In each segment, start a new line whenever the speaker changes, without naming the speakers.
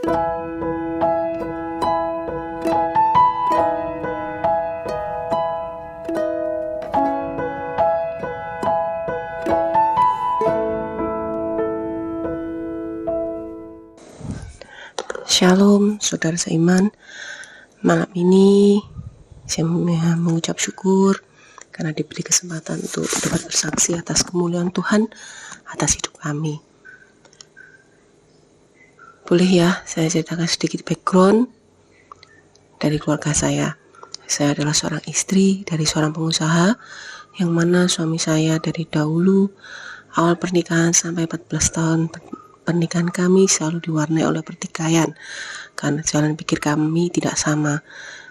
Shalom, saudara seiman. Malam ini saya mengucap syukur karena diberi kesempatan untuk dapat bersaksi atas kemuliaan Tuhan atas hidup kami. Boleh ya, saya ceritakan sedikit background dari keluarga saya. Saya adalah seorang istri dari seorang pengusaha, yang mana suami saya dari dahulu awal pernikahan sampai 14 tahun pernikahan kami selalu diwarnai oleh pertikaian, karena jalan pikir kami tidak sama.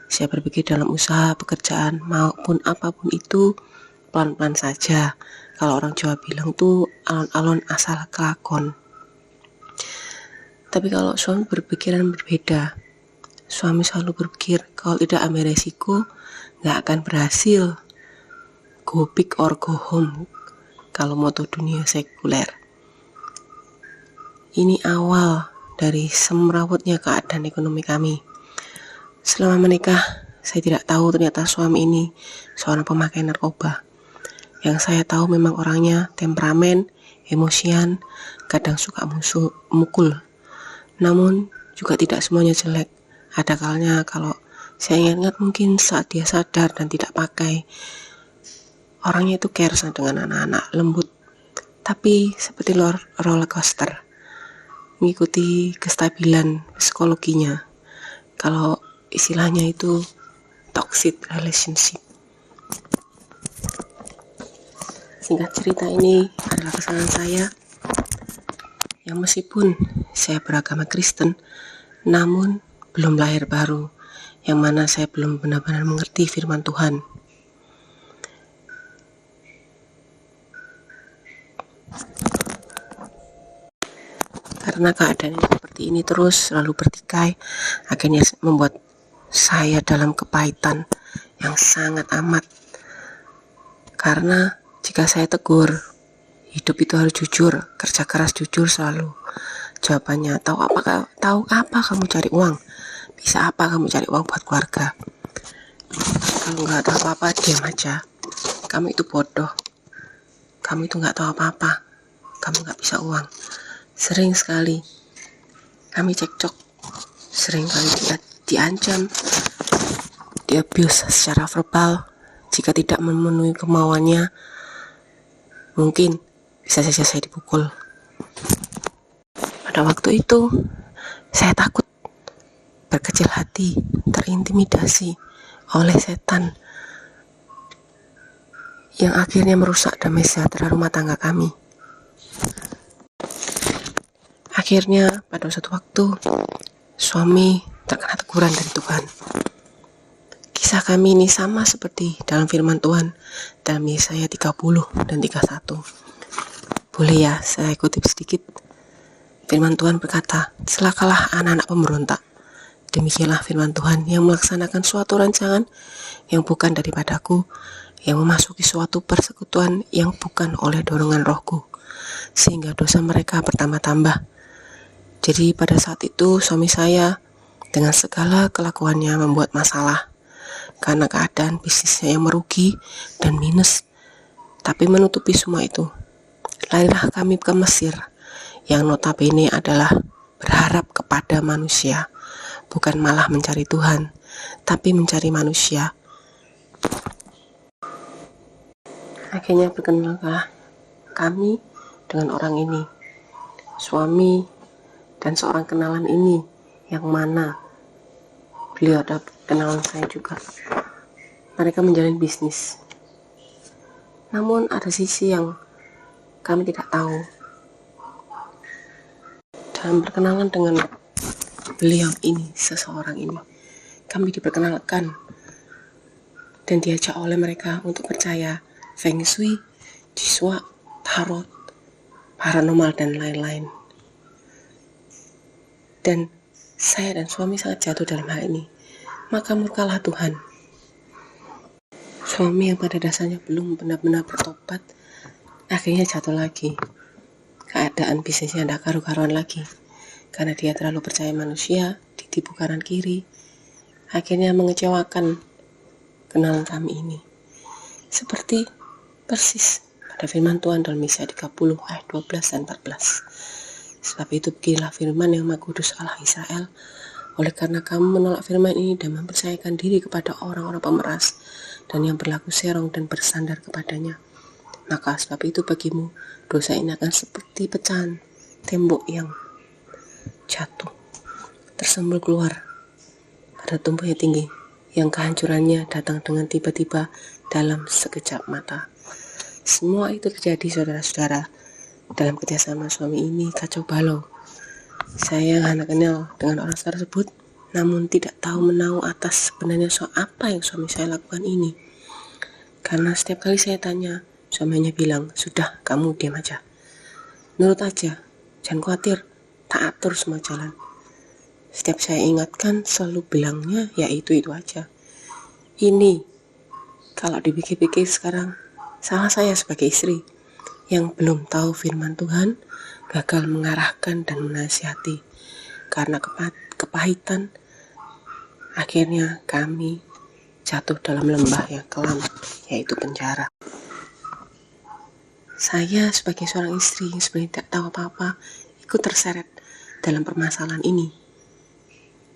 Saya berpikir dalam usaha, pekerjaan, maupun apapun itu pelan-pelan saja. Kalau orang Jawa bilang tuh alon-alon asal kelakon. Tapi kalau suami berpikiran berbeda. Suami selalu berpikir kalau tidak ambil resiko gak akan berhasil. Go big or go home, kalau moto dunia sekuler. Ini awal dari semrawutnya keadaan ekonomi kami. Selama menikah, saya tidak tahu ternyata suami ini seorang pemakai narkoba. Yang saya tahu memang orangnya temperamen, emosian, kadang suka mukul. Namun juga tidak semuanya jelek. Ada kalanya kalau saya ingat mungkin saat dia sadar dan tidak pakai, orangnya itu care dengan anak-anak, lembut. Tapi seperti roller coaster, mengikuti kestabilan psikologinya. Kalau istilahnya itu toxic relationship. Singkat cerita, ini adalah kesalahan saya yang meskipun saya beragama Kristen, namun belum lahir baru, yang mana saya belum benar-benar mengerti firman Tuhan. Karena keadaan seperti ini terus selalu bertikai, akhirnya membuat saya dalam kepahitan yang sangat amat. Karena jika saya tegur, hidup itu harus jujur, kerja keras jujur selalu. Jawabannya, tahu apa kamu cari uang? Bisa apa kamu cari uang buat keluarga? Kalau nggak tahu apa-apa, diam aja. Kamu itu bodoh. Kamu itu nggak tahu apa-apa. Kamu nggak bisa uang. Sering sekali kami cekcok, sering kali diancam, di-abuse secara verbal. Jika tidak memenuhi kemauannya, mungkin bisa saja saya dipukul. Pada waktu itu, saya takut, berkecil hati, terintimidasi oleh setan yang akhirnya merusak damai sejahtera rumah tangga kami. Akhirnya pada suatu waktu suami terkena teguran dari Tuhan. Kisah kami ini sama seperti dalam firman Tuhan dalam Yesaya 30 dan 31. Boleh ya saya kutip sedikit. Firman Tuhan berkata, celakalah anak-anak pemberontak. Demikianlah firman Tuhan yang melaksanakan suatu rancangan yang bukan daripadaku, yang memasuki suatu persekutuan yang bukan oleh dorongan rohku, sehingga dosa mereka bertambah-tambah. Jadi pada saat itu suami saya dengan segala kelakuannya membuat masalah karena keadaan bisnisnya yang merugi dan minus. Tapi menutupi semua itu, larilah kami ke Mesir, yang notabene adalah berharap kepada manusia, bukan malah mencari Tuhan, tapi mencari manusia. Akhirnya berkenalah kami dengan orang ini, suami dan seorang kenalan ini, yang mana beliau ada kenalan saya juga. Mereka menjalin bisnis. Namun ada sisi yang kami tidak tahu. Dalam berkenalan dengan beliau ini, seseorang ini, kami diperkenalkan dan diajak oleh mereka untuk percaya Feng Shui, Jiswa, Tarot, paranormal, dan lain-lain. Dan saya dan suami sangat jatuh dalam hal ini. Maka murkalah Tuhan. Suami yang pada dasarnya belum benar-benar bertobat, akhirnya jatuh lagi. Keadaan bisnisnya tidak karu-karuan lagi. karena dia terlalu percaya manusia, ditipu kanan kiri, akhirnya mengecewakan kenalan kami ini. Seperti persis pada firman Tuhan dalam Yesaya 30 ayat 12 dan 14. Sebab itu beginilah firman yang Maha Kudus Allah Israel, oleh karena kamu menolak firman ini dan mempercayakan diri kepada orang-orang pemeras dan yang berlaku serong dan bersandar kepadanya, maka sebab itu bagimu dosa ini akan seperti pecahan tembok yang jatuh, tersembul keluar pada tumpahnya tinggi, yang kehancurannya datang dengan tiba-tiba dalam sekejap mata. Semua itu terjadi, saudara-saudara, dalam kerjasama suami ini kacau balau. Saya hanya kenal dengan orang tersebut, namun tidak tahu menahu atas sebenarnya soal apa yang suami saya lakukan ini. Karena setiap kali saya tanya, suaminya bilang, sudah, kamu diam aja, nurut aja, jangan khawatir, tak atur semua jalan. Setiap saya ingatkan, selalu bilangnya, ya itu aja. Ini, kalau dipikir-pikir sekarang, salah saya sebagai istri yang belum tahu firman Tuhan, gagal mengarahkan dan menasihati. Karena kepahitan, akhirnya kami jatuh dalam lembah yang kelam, yaitu penjara. Saya sebagai seorang istri yang sebenarnya tidak tahu apa-apa, ikut terseret dalam permasalahan ini.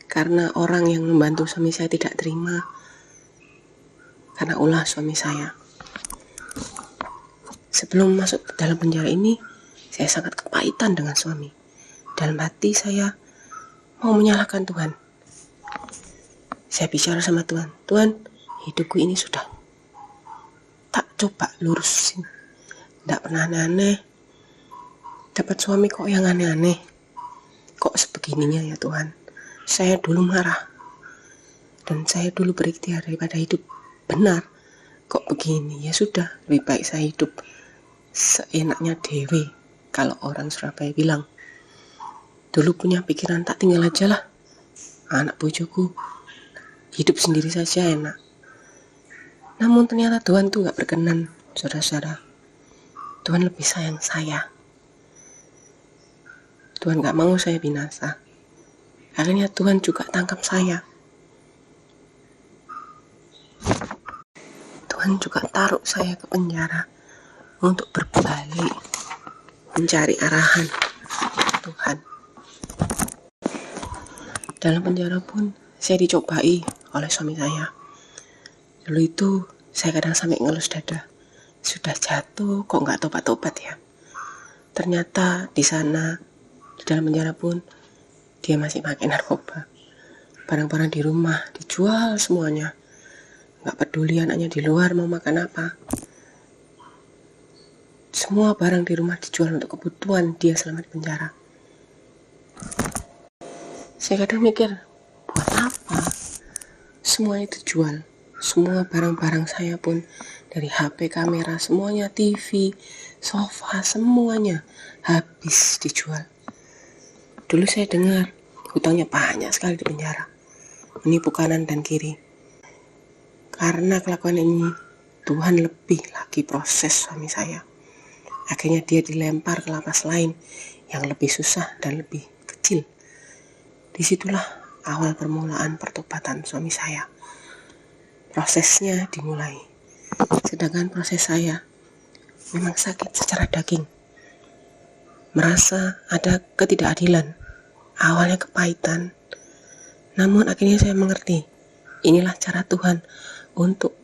Karena orang yang membantu suami saya tidak terima, karena ulah suami saya. Sebelum masuk dalam penjara ini, saya sangat kepahitan dengan suami. Dalam hati saya mau menyalahkan Tuhan. Saya bicara sama Tuhan, Tuhan, hidupku ini sudah tak coba lurusin, tidak pernah aneh-aneh. Dapat suami kok yang aneh-aneh, kok sebegininya ya Tuhan. Saya dulu marah, dan saya dulu berikhtiar daripada hidup benar, kok begini. Ya sudah, lebih baik saya hidup seenaknya dewe. Kalau orang Surabaya bilang, dulu punya pikiran tak tinggal aja lah, anak bojoku hidup sendiri saja enak. Namun ternyata Tuhan tuh gak berkenan, saudara-saudara. Tuhan lebih sayang saya. Tuhan gak mau saya binasa. Akhirnya Tuhan juga tangkap saya. Tuhan juga taruh saya ke penjara untuk berbalik, mencari arahan Tuhan. Dalam penjara pun saya dicobai oleh suami saya. Dulu itu saya kadang sampai ngelus dada, sudah jatuh kok nggak tobat-tobat ya. Ternyata di sana, di dalam penjara pun dia masih pakai narkoba. Barang-barang di rumah dijual semuanya. Nggak peduli anaknya di luar mau makan apa. Semua barang di rumah dijual untuk kebutuhan dia selama di penjara. Saya kadang mikir, buat apa? Semua itu jual. Semua barang-barang saya pun, dari HP, kamera, semuanya, TV, sofa, semuanya habis dijual. Dulu saya dengar hutangnya banyak sekali di penjara, menipu kanan dan kiri. Karena kelakuan ini, Tuhan lebih lagi proses suami saya. Akhirnya dia dilempar ke lapas lain yang lebih susah dan lebih kecil. Disitulah awal permulaan pertobatan suami saya. Prosesnya dimulai. Sedangkan proses saya memang sakit secara daging. Merasa ada ketidakadilan. Awalnya kepahitan. Namun akhirnya saya mengerti. Inilah cara Tuhan untuk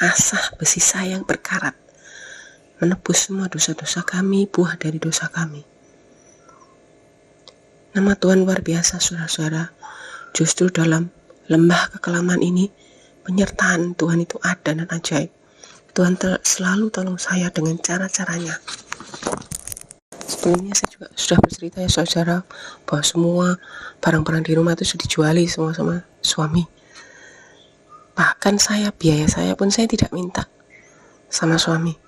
asah besi saya yang berkarat. Menebus semua dosa-dosa kami, buah dari dosa kami. Nama Tuhan luar biasa, saudara-saudara. Justru dalam lembah kekelaman ini, penyertaan Tuhan itu ada dan ajaib. Tuhan selalu tolong saya dengan cara-caranya. Sebelumnya saya juga sudah bercerita ya saudara, bahwa semua barang-barang di rumah itu sudah dijuali semua sama suami. Bahkan biaya saya pun saya tidak minta sama suami.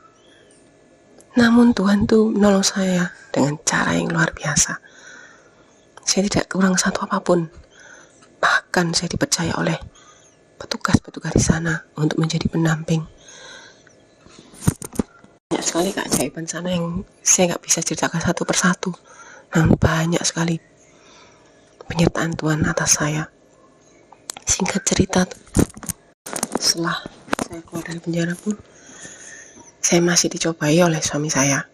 Namun Tuhan tuh menolong saya dengan cara yang luar biasa. Saya tidak kurang satu apapun. Bahkan saya dipercaya oleh petugas-petugas di sana untuk menjadi pendamping. Banyak sekali keajaiban sana yang saya nggak bisa ceritakan satu persatu. Namun banyak sekali. penyertaan Tuhan atas saya. Singkat cerita, setelah saya keluar dari penjara pun, saya masih dicobai oleh suami saya.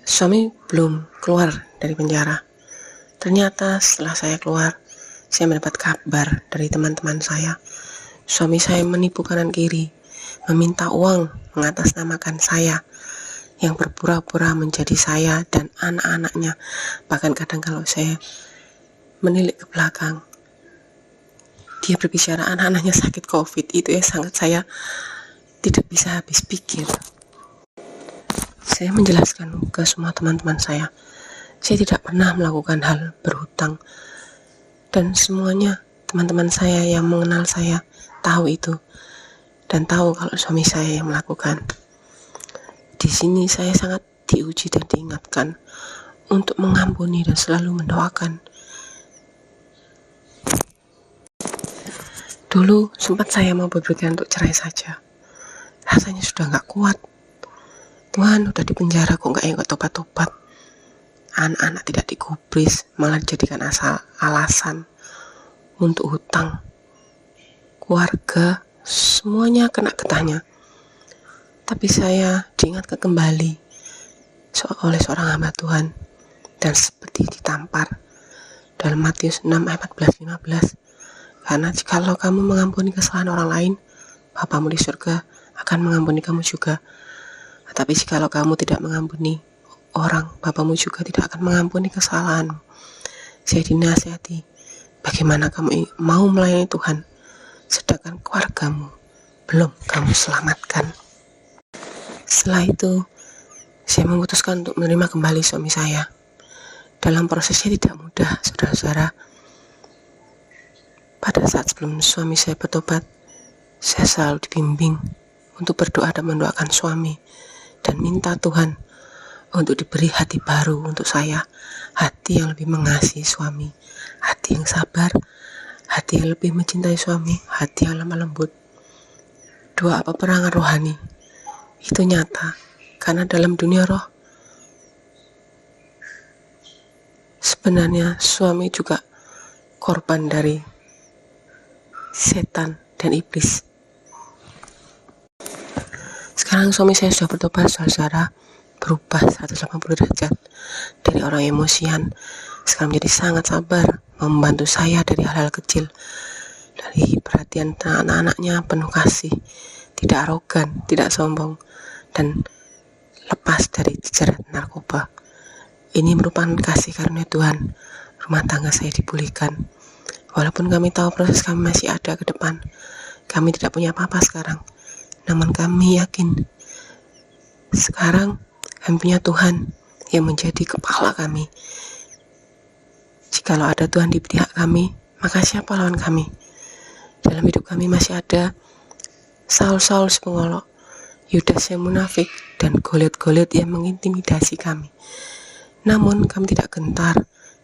Suami belum keluar dari penjara. Ternyata setelah saya keluar, saya mendapat kabar dari teman-teman saya. Suami saya menipu kanan kiri, meminta uang mengatasnamakan saya, yang berpura-pura menjadi saya dan anak-anaknya. Bahkan kadang kalau saya menilik ke belakang, dia berbicara anak-anaknya sakit COVID. Itu ya sangat saya tidak bisa habis pikir. Saya menjelaskan ke semua teman-teman saya tidak pernah melakukan hal berhutang, dan semuanya teman-teman saya yang mengenal saya tahu itu, dan tahu kalau suami saya yang melakukan. Di sini saya sangat diuji dan diingatkan untuk mengampuni dan selalu mendoakan. Dulu sempat saya mau berpikir untuk cerai saja. Rasanya sudah gak kuat. Tuhan udah di penjara kok gak ikut tobat-tobat. Anak-anak tidak digubris, malah dijadikan alasan untuk hutang. Keluarga semuanya kena getahnya. Tapi saya diingatkan kembali oleh seorang hamba Tuhan, dan seperti ditampar dalam Matius 6 ayat 14-15. Karena jikalau kamu mengampuni kesalahan orang lain, Bapamu di surga akan mengampuni kamu juga. Tetapi jikalau kamu tidak mengampuni orang, Bapamu juga tidak akan mengampuni kesalahanmu. Saya dinasihati, bagaimana kamu mau melayani Tuhan sedangkan keluargamu belum kamu selamatkan. Setelah itu, saya memutuskan untuk menerima kembali suami saya. Dalam prosesnya tidak mudah, saudara-saudara. Pada saat sebelum suami saya bertobat, saya selalu dibimbing untuk berdoa dan mendoakan suami, dan minta Tuhan untuk diberi hati baru untuk saya, hati yang lebih mengasihi suami, hati yang sabar, hati yang lebih mencintai suami, hati yang lemah lembut. Dua peperangan rohani itu nyata, karena dalam dunia roh sebenarnya suami juga korban dari setan dan iblis. Sekarang suami saya sudah bertobat, saudara, berubah 180 derajat. Dari orang emosian sekarang menjadi sangat sabar, membantu saya dari hal-hal kecil, dari perhatian anak-anaknya penuh kasih, tidak arogan, tidak sombong, dan lepas dari jerat narkoba. Ini merupakan kasih karunia Tuhan. Rumah tangga saya dipulihkan. Walaupun kami tahu proses kami masih ada ke depan, kami tidak punya apa-apa sekarang, namun kami yakin sekarang kami punya Tuhan yang menjadi kepala kami. Jikalau ada Tuhan di pihak kami, maka siapa lawan kami? Dalam hidup kami masih ada Saul-Saul si pengolok, Yudas yang munafik, dan Goliat-Goliat yang mengintimidasi kami. Namun kami tidak gentar,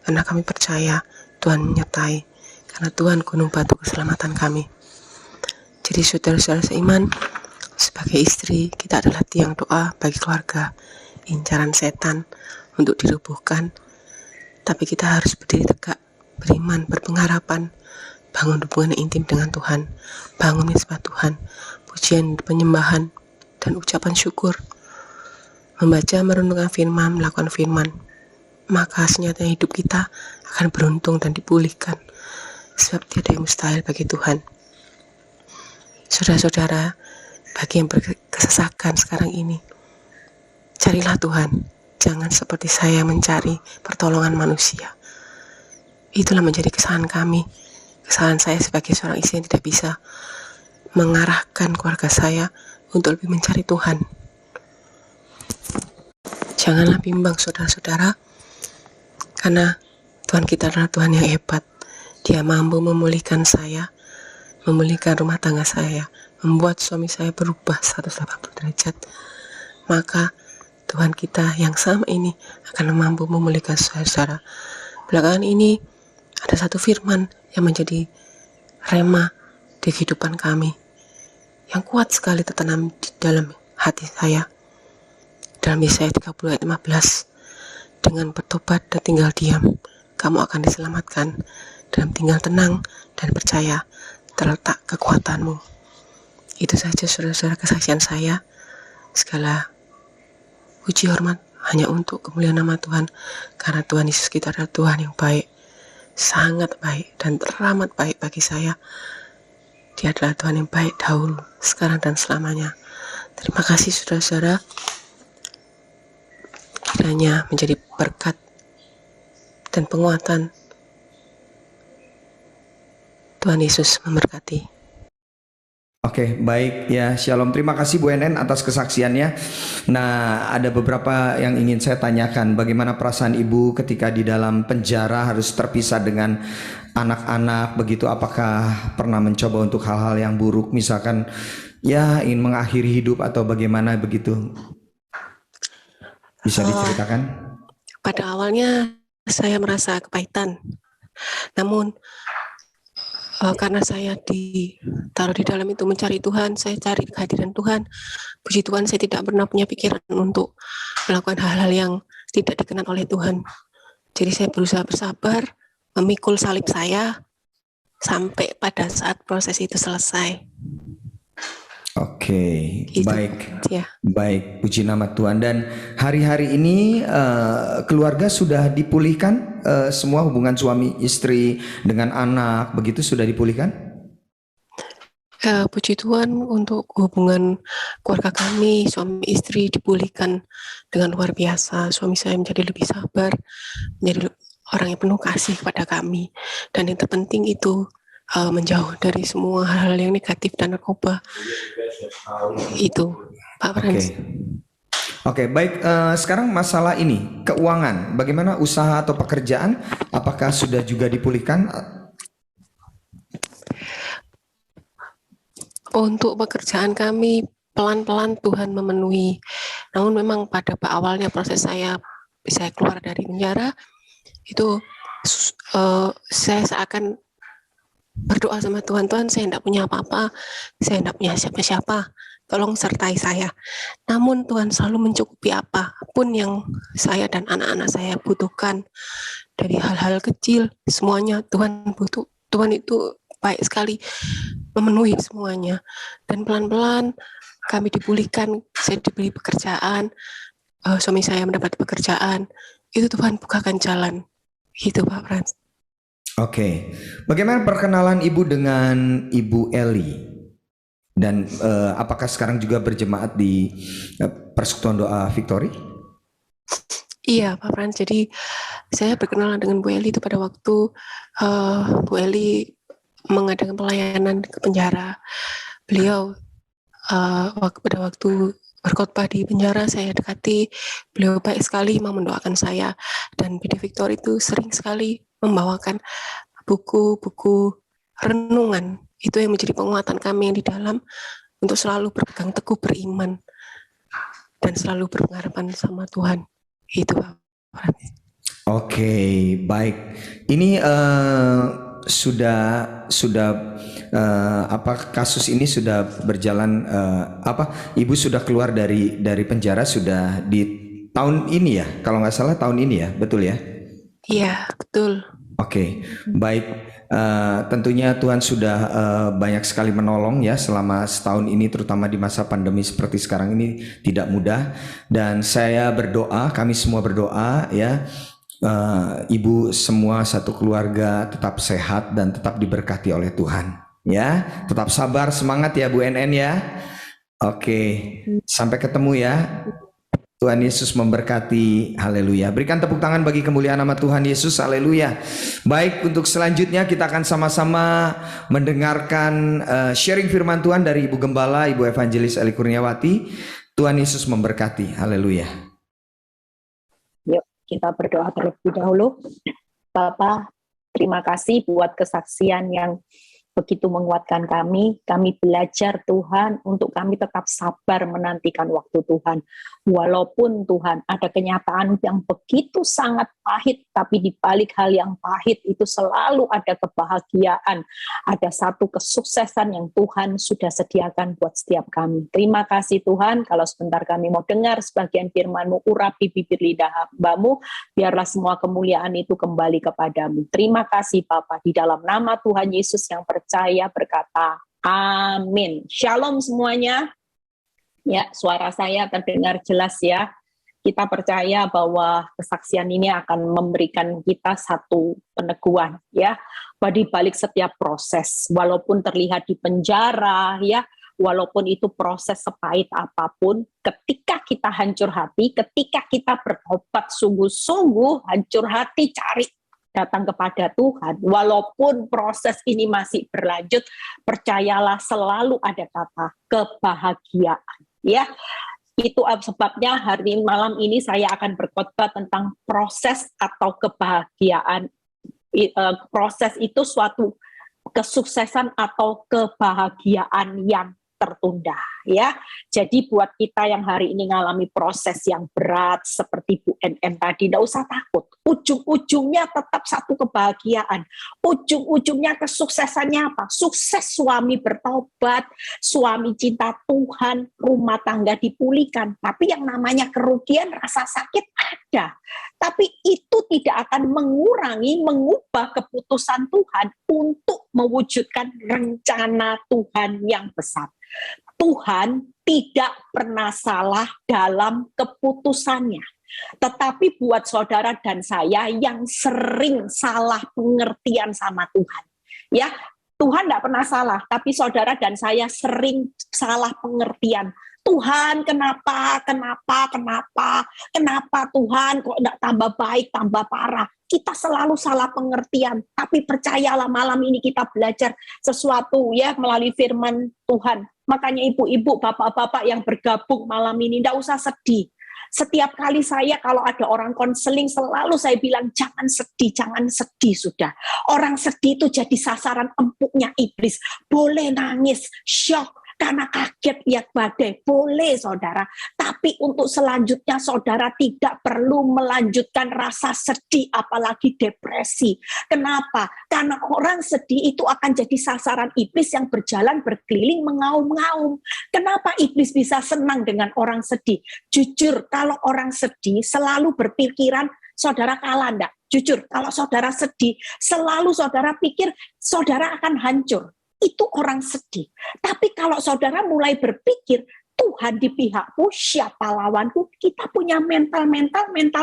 karena kami percaya Tuhan menyertai, karena Tuhan gunung batu keselamatan kami. Jadi saudara-saudara seiman, sebagai istri kita adalah tiang doa bagi keluarga, incaran setan untuk dirubuhkan. Tapi kita harus berdiri tegak, beriman, berpengharapan, bangun hubungan intim dengan Tuhan, bangun misbah Tuhan, pujian, penyembahan, dan ucapan syukur, membaca, merenungkan firman, melakukan firman, maka senyata hidup kita akan beruntung dan dipulihkan, sebab tiada yang mustahil bagi Tuhan. Saudara-saudara, bagi yang berkesesakan sekarang ini, carilah Tuhan, jangan seperti saya mencari pertolongan manusia. Itulah menjadi kesalahan kami, kesalahan saya sebagai seorang istri yang tidak bisa mengarahkan keluarga saya untuk lebih mencari Tuhan. Janganlah bimbang saudara-saudara, karena Tuhan kita adalah Tuhan yang hebat. Dia mampu memulihkan saya, memulihkan rumah tangga saya, membuat suami saya berubah 180 derajat. Maka Tuhan kita yang sama ini akan mampu memulihkan saudara. Belakangan ini ada satu firman yang menjadi rema di kehidupan kami, yang kuat sekali tertanam di dalam hati saya. Dalam Yesaya 30 ayat 15, Dengan bertobat dan tinggal diam, kamu akan diselamatkan. Dalam tinggal tenang dan percaya terletak kekuatanmu. Itu saja saudara-saudara kesaksian saya. Segala puji hormat hanya untuk kemuliaan nama Tuhan, karena Tuhan Yesus kita adalah Tuhan yang baik, sangat baik dan teramat baik bagi saya. Dia adalah Tuhan yang baik dahulu, sekarang dan selamanya. Terima kasih saudara-saudara. Kiranya menjadi berkat dan penguatan. Tuhan Yesus memberkati.
Oke, baik ya, Shalom. Terima kasih Bu Enen atas kesaksiannya. Nah, ada beberapa yang ingin saya tanyakan. Bagaimana perasaan Ibu ketika di dalam penjara harus terpisah dengan anak-anak begitu? Apakah pernah mencoba untuk hal-hal yang buruk, misalkan ya ingin mengakhiri hidup atau bagaimana begitu? Bisa diceritakan?
Pada awalnya saya merasa kepahitan. Namun karena saya ditaruh di dalam itu mencari Tuhan, saya cari kehadiran Tuhan. Puji Tuhan, saya tidak pernah punya pikiran untuk melakukan hal-hal yang tidak dikenan oleh Tuhan. Jadi saya berusaha bersabar, memikul salib saya sampai pada saat proses itu selesai.
Oke,
Gitu.
baik.
Ya.
Baik, puji nama Tuhan. Dan hari-hari ini keluarga sudah dipulihkan, semua hubungan suami istri dengan anak begitu sudah dipulihkan?
Puji Tuhan, untuk hubungan keluarga kami, suami istri dipulihkan dengan luar biasa. Suami saya menjadi lebih sabar, menjadi orang yang penuh kasih kepada kami. Dan yang terpenting itu menjauh dari semua hal-hal yang negatif dan narkoba. Itu, Pak Frans.
Oke, baik. Sekarang masalah ini, keuangan. Bagaimana usaha atau pekerjaan? Apakah sudah juga dipulihkan?
Untuk pekerjaan kami pelan-pelan Tuhan memenuhi. Namun memang pada awalnya proses saya bisa keluar dari penjara itu saya seakan berdoa sama Tuhan, Tuhan saya tidak punya apa-apa, saya tidak punya siapa-siapa, tolong sertai saya. Namun Tuhan selalu mencukupi apapun yang saya dan anak-anak saya butuhkan. Dari hal-hal kecil, semuanya Tuhan butuh. Tuhan itu baik sekali, memenuhi semuanya. Dan pelan-pelan kami dipulihkan, saya diberi pekerjaan, suami saya mendapat pekerjaan, itu Tuhan bukakan jalan. Gitu Pak Frans.
Oke, bagaimana perkenalan Ibu dengan Ibu Eli? Dan apakah sekarang juga berjemaat di Persekutuan Doa Victory?
Iya Pak Frans, jadi saya berkenalan dengan Bu Eli itu pada waktu Bu Eli mengadakan pelayanan ke penjara. Beliau pada waktu berkhotbah di penjara, saya dekati, beliau baik sekali mau mendoakan saya, dan PD Victory itu sering sekali membawakan buku-buku renungan. Itu yang menjadi penguatan kami yang di dalam untuk selalu berpegang teguh beriman dan selalu berpengharapan sama Tuhan. Itu Pak.
Oke, baik. Ini sudah kasus ini sudah berjalan Ibu sudah keluar dari penjara sudah di tahun ini ya, kalau nggak salah tahun ini ya, betul ya?
Iya, betul.
Oke, baik. Tentunya Tuhan sudah banyak sekali menolong ya selama setahun ini, terutama di masa pandemi seperti sekarang ini tidak mudah. Dan saya berdoa, kami semua berdoa ya, Ibu semua satu keluarga tetap sehat dan tetap diberkati oleh Tuhan. Ya, tetap sabar, semangat ya Bu NN ya. Oke, sampai ketemu ya. Tuhan Yesus memberkati, haleluya. Berikan tepuk tangan bagi kemuliaan nama Tuhan Yesus, haleluya. Baik, untuk selanjutnya kita akan sama-sama mendengarkan sharing firman Tuhan dari Ibu Gembala, Ibu Evangelis Eli Kurniawati. Tuhan Yesus memberkati, haleluya.
Yuk kita berdoa terlebih dahulu. Bapak, terima kasih buat kesaksian yang begitu menguatkan kami belajar Tuhan untuk kami tetap sabar menantikan waktu Tuhan. Walaupun Tuhan ada kenyataan yang begitu sangat pahit, tapi di balik hal yang pahit itu selalu ada kebahagiaan, ada satu kesuksesan yang Tuhan sudah sediakan buat setiap kami. Terima kasih Tuhan, kalau sebentar kami mau dengar sebagian firman-Mu, urapi bibir lidah hamba-Mu, biarlah semua kemuliaan itu kembali kepadamu. Terima kasih Bapa, di dalam nama Tuhan Yesus yang percaya berkata, amin. Shalom semuanya. Ya, suara saya terdengar jelas ya. Kita percaya bahwa kesaksian ini akan memberikan kita satu peneguhan ya, bahwa di balik setiap proses, walaupun terlihat di penjara ya, walaupun itu proses sepahit apapun, ketika kita hancur hati, ketika kita bertobat sungguh-sungguh, hancur hati cari datang kepada Tuhan, walaupun proses ini masih berlanjut, percayalah selalu ada kata kebahagiaan ya. Itu sebabnya hari malam ini saya akan berkhotbah tentang proses atau kebahagiaan. Proses itu suatu kesuksesan atau kebahagiaan yang tertunda ya. Jadi buat kita yang hari ini ngalami proses yang berat seperti Bu NN tadi, tidak usah takut. Ujung-ujungnya tetap satu kebahagiaan. Ujung-ujungnya kesuksesannya apa? Sukses suami bertobat, suami cinta Tuhan, rumah tangga dipulihkan. Tapi yang namanya kerugian, rasa sakit ada. Tapi itu tidak akan mengubah keputusan Tuhan untuk mewujudkan rencana Tuhan yang besar. Tuhan tidak pernah salah dalam keputusannya. Tetapi buat saudara dan saya yang sering salah pengertian sama Tuhan, ya, Tuhan tidak pernah salah, tapi saudara dan saya sering salah pengertian. Tuhan, kenapa Tuhan kok tidak tambah baik, tambah parah. Kita selalu salah pengertian, tapi percayalah malam ini kita belajar sesuatu ya melalui firman Tuhan. Makanya ibu-ibu, bapak-bapak yang bergabung malam ini, tidak usah sedih. Setiap kali saya kalau ada orang konseling selalu saya bilang jangan sedih sudah. Orang sedih itu jadi sasaran empuknya iblis. Boleh nangis, syok, karena kaget lihat badai, boleh saudara. Tapi untuk selanjutnya saudara tidak perlu melanjutkan rasa sedih, apalagi depresi. Kenapa? Karena orang sedih itu akan jadi sasaran iblis yang berjalan berkeliling mengaum-ngaum. Kenapa iblis bisa senang dengan orang sedih? Jujur, kalau orang sedih selalu berpikiran saudara kalah enggak? Jujur, kalau saudara sedih, selalu saudara pikir saudara akan hancur. Itu orang sedih. Tapi kalau saudara mulai berpikir, Tuhan di pihakku, siapa lawanku? Kita punya mental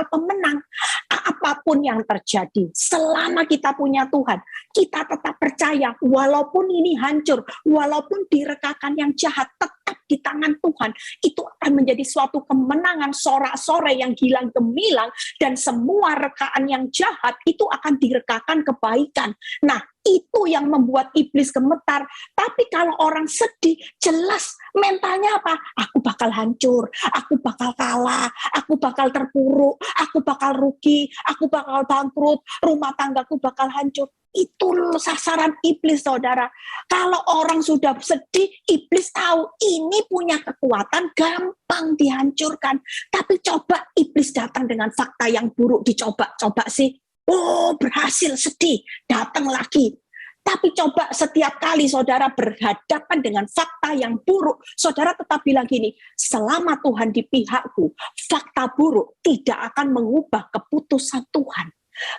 pemenang. Apapun yang terjadi, selama kita punya Tuhan, kita tetap percaya, walaupun ini hancur, walaupun direkakan yang jahat, tetap di tangan Tuhan. Itu akan menjadi suatu kemenangan, sorak-sorai yang gilang gemilang, dan semua rekaan yang jahat, itu akan direkakan kebaikan. Nah, itu yang membuat iblis gemetar. Tapi kalau orang sedih, jelas mentalnya apa? Aku bakal hancur, aku bakal kalah, aku bakal terpuruk, aku bakal rugi, aku bakal bangkrut, rumah tanggaku bakal hancur. Itu sasaran iblis, saudara. Kalau orang sudah sedih, iblis tahu ini punya kekuatan, gampang dihancurkan. Tapi coba iblis datang dengan fakta yang buruk, dicoba sih. Oh, berhasil, sedih, datang lagi. Tapi coba setiap kali saudara berhadapan dengan fakta yang buruk, saudara tetap bilang gini, selama Tuhan di pihakku, fakta buruk tidak akan mengubah keputusan Tuhan.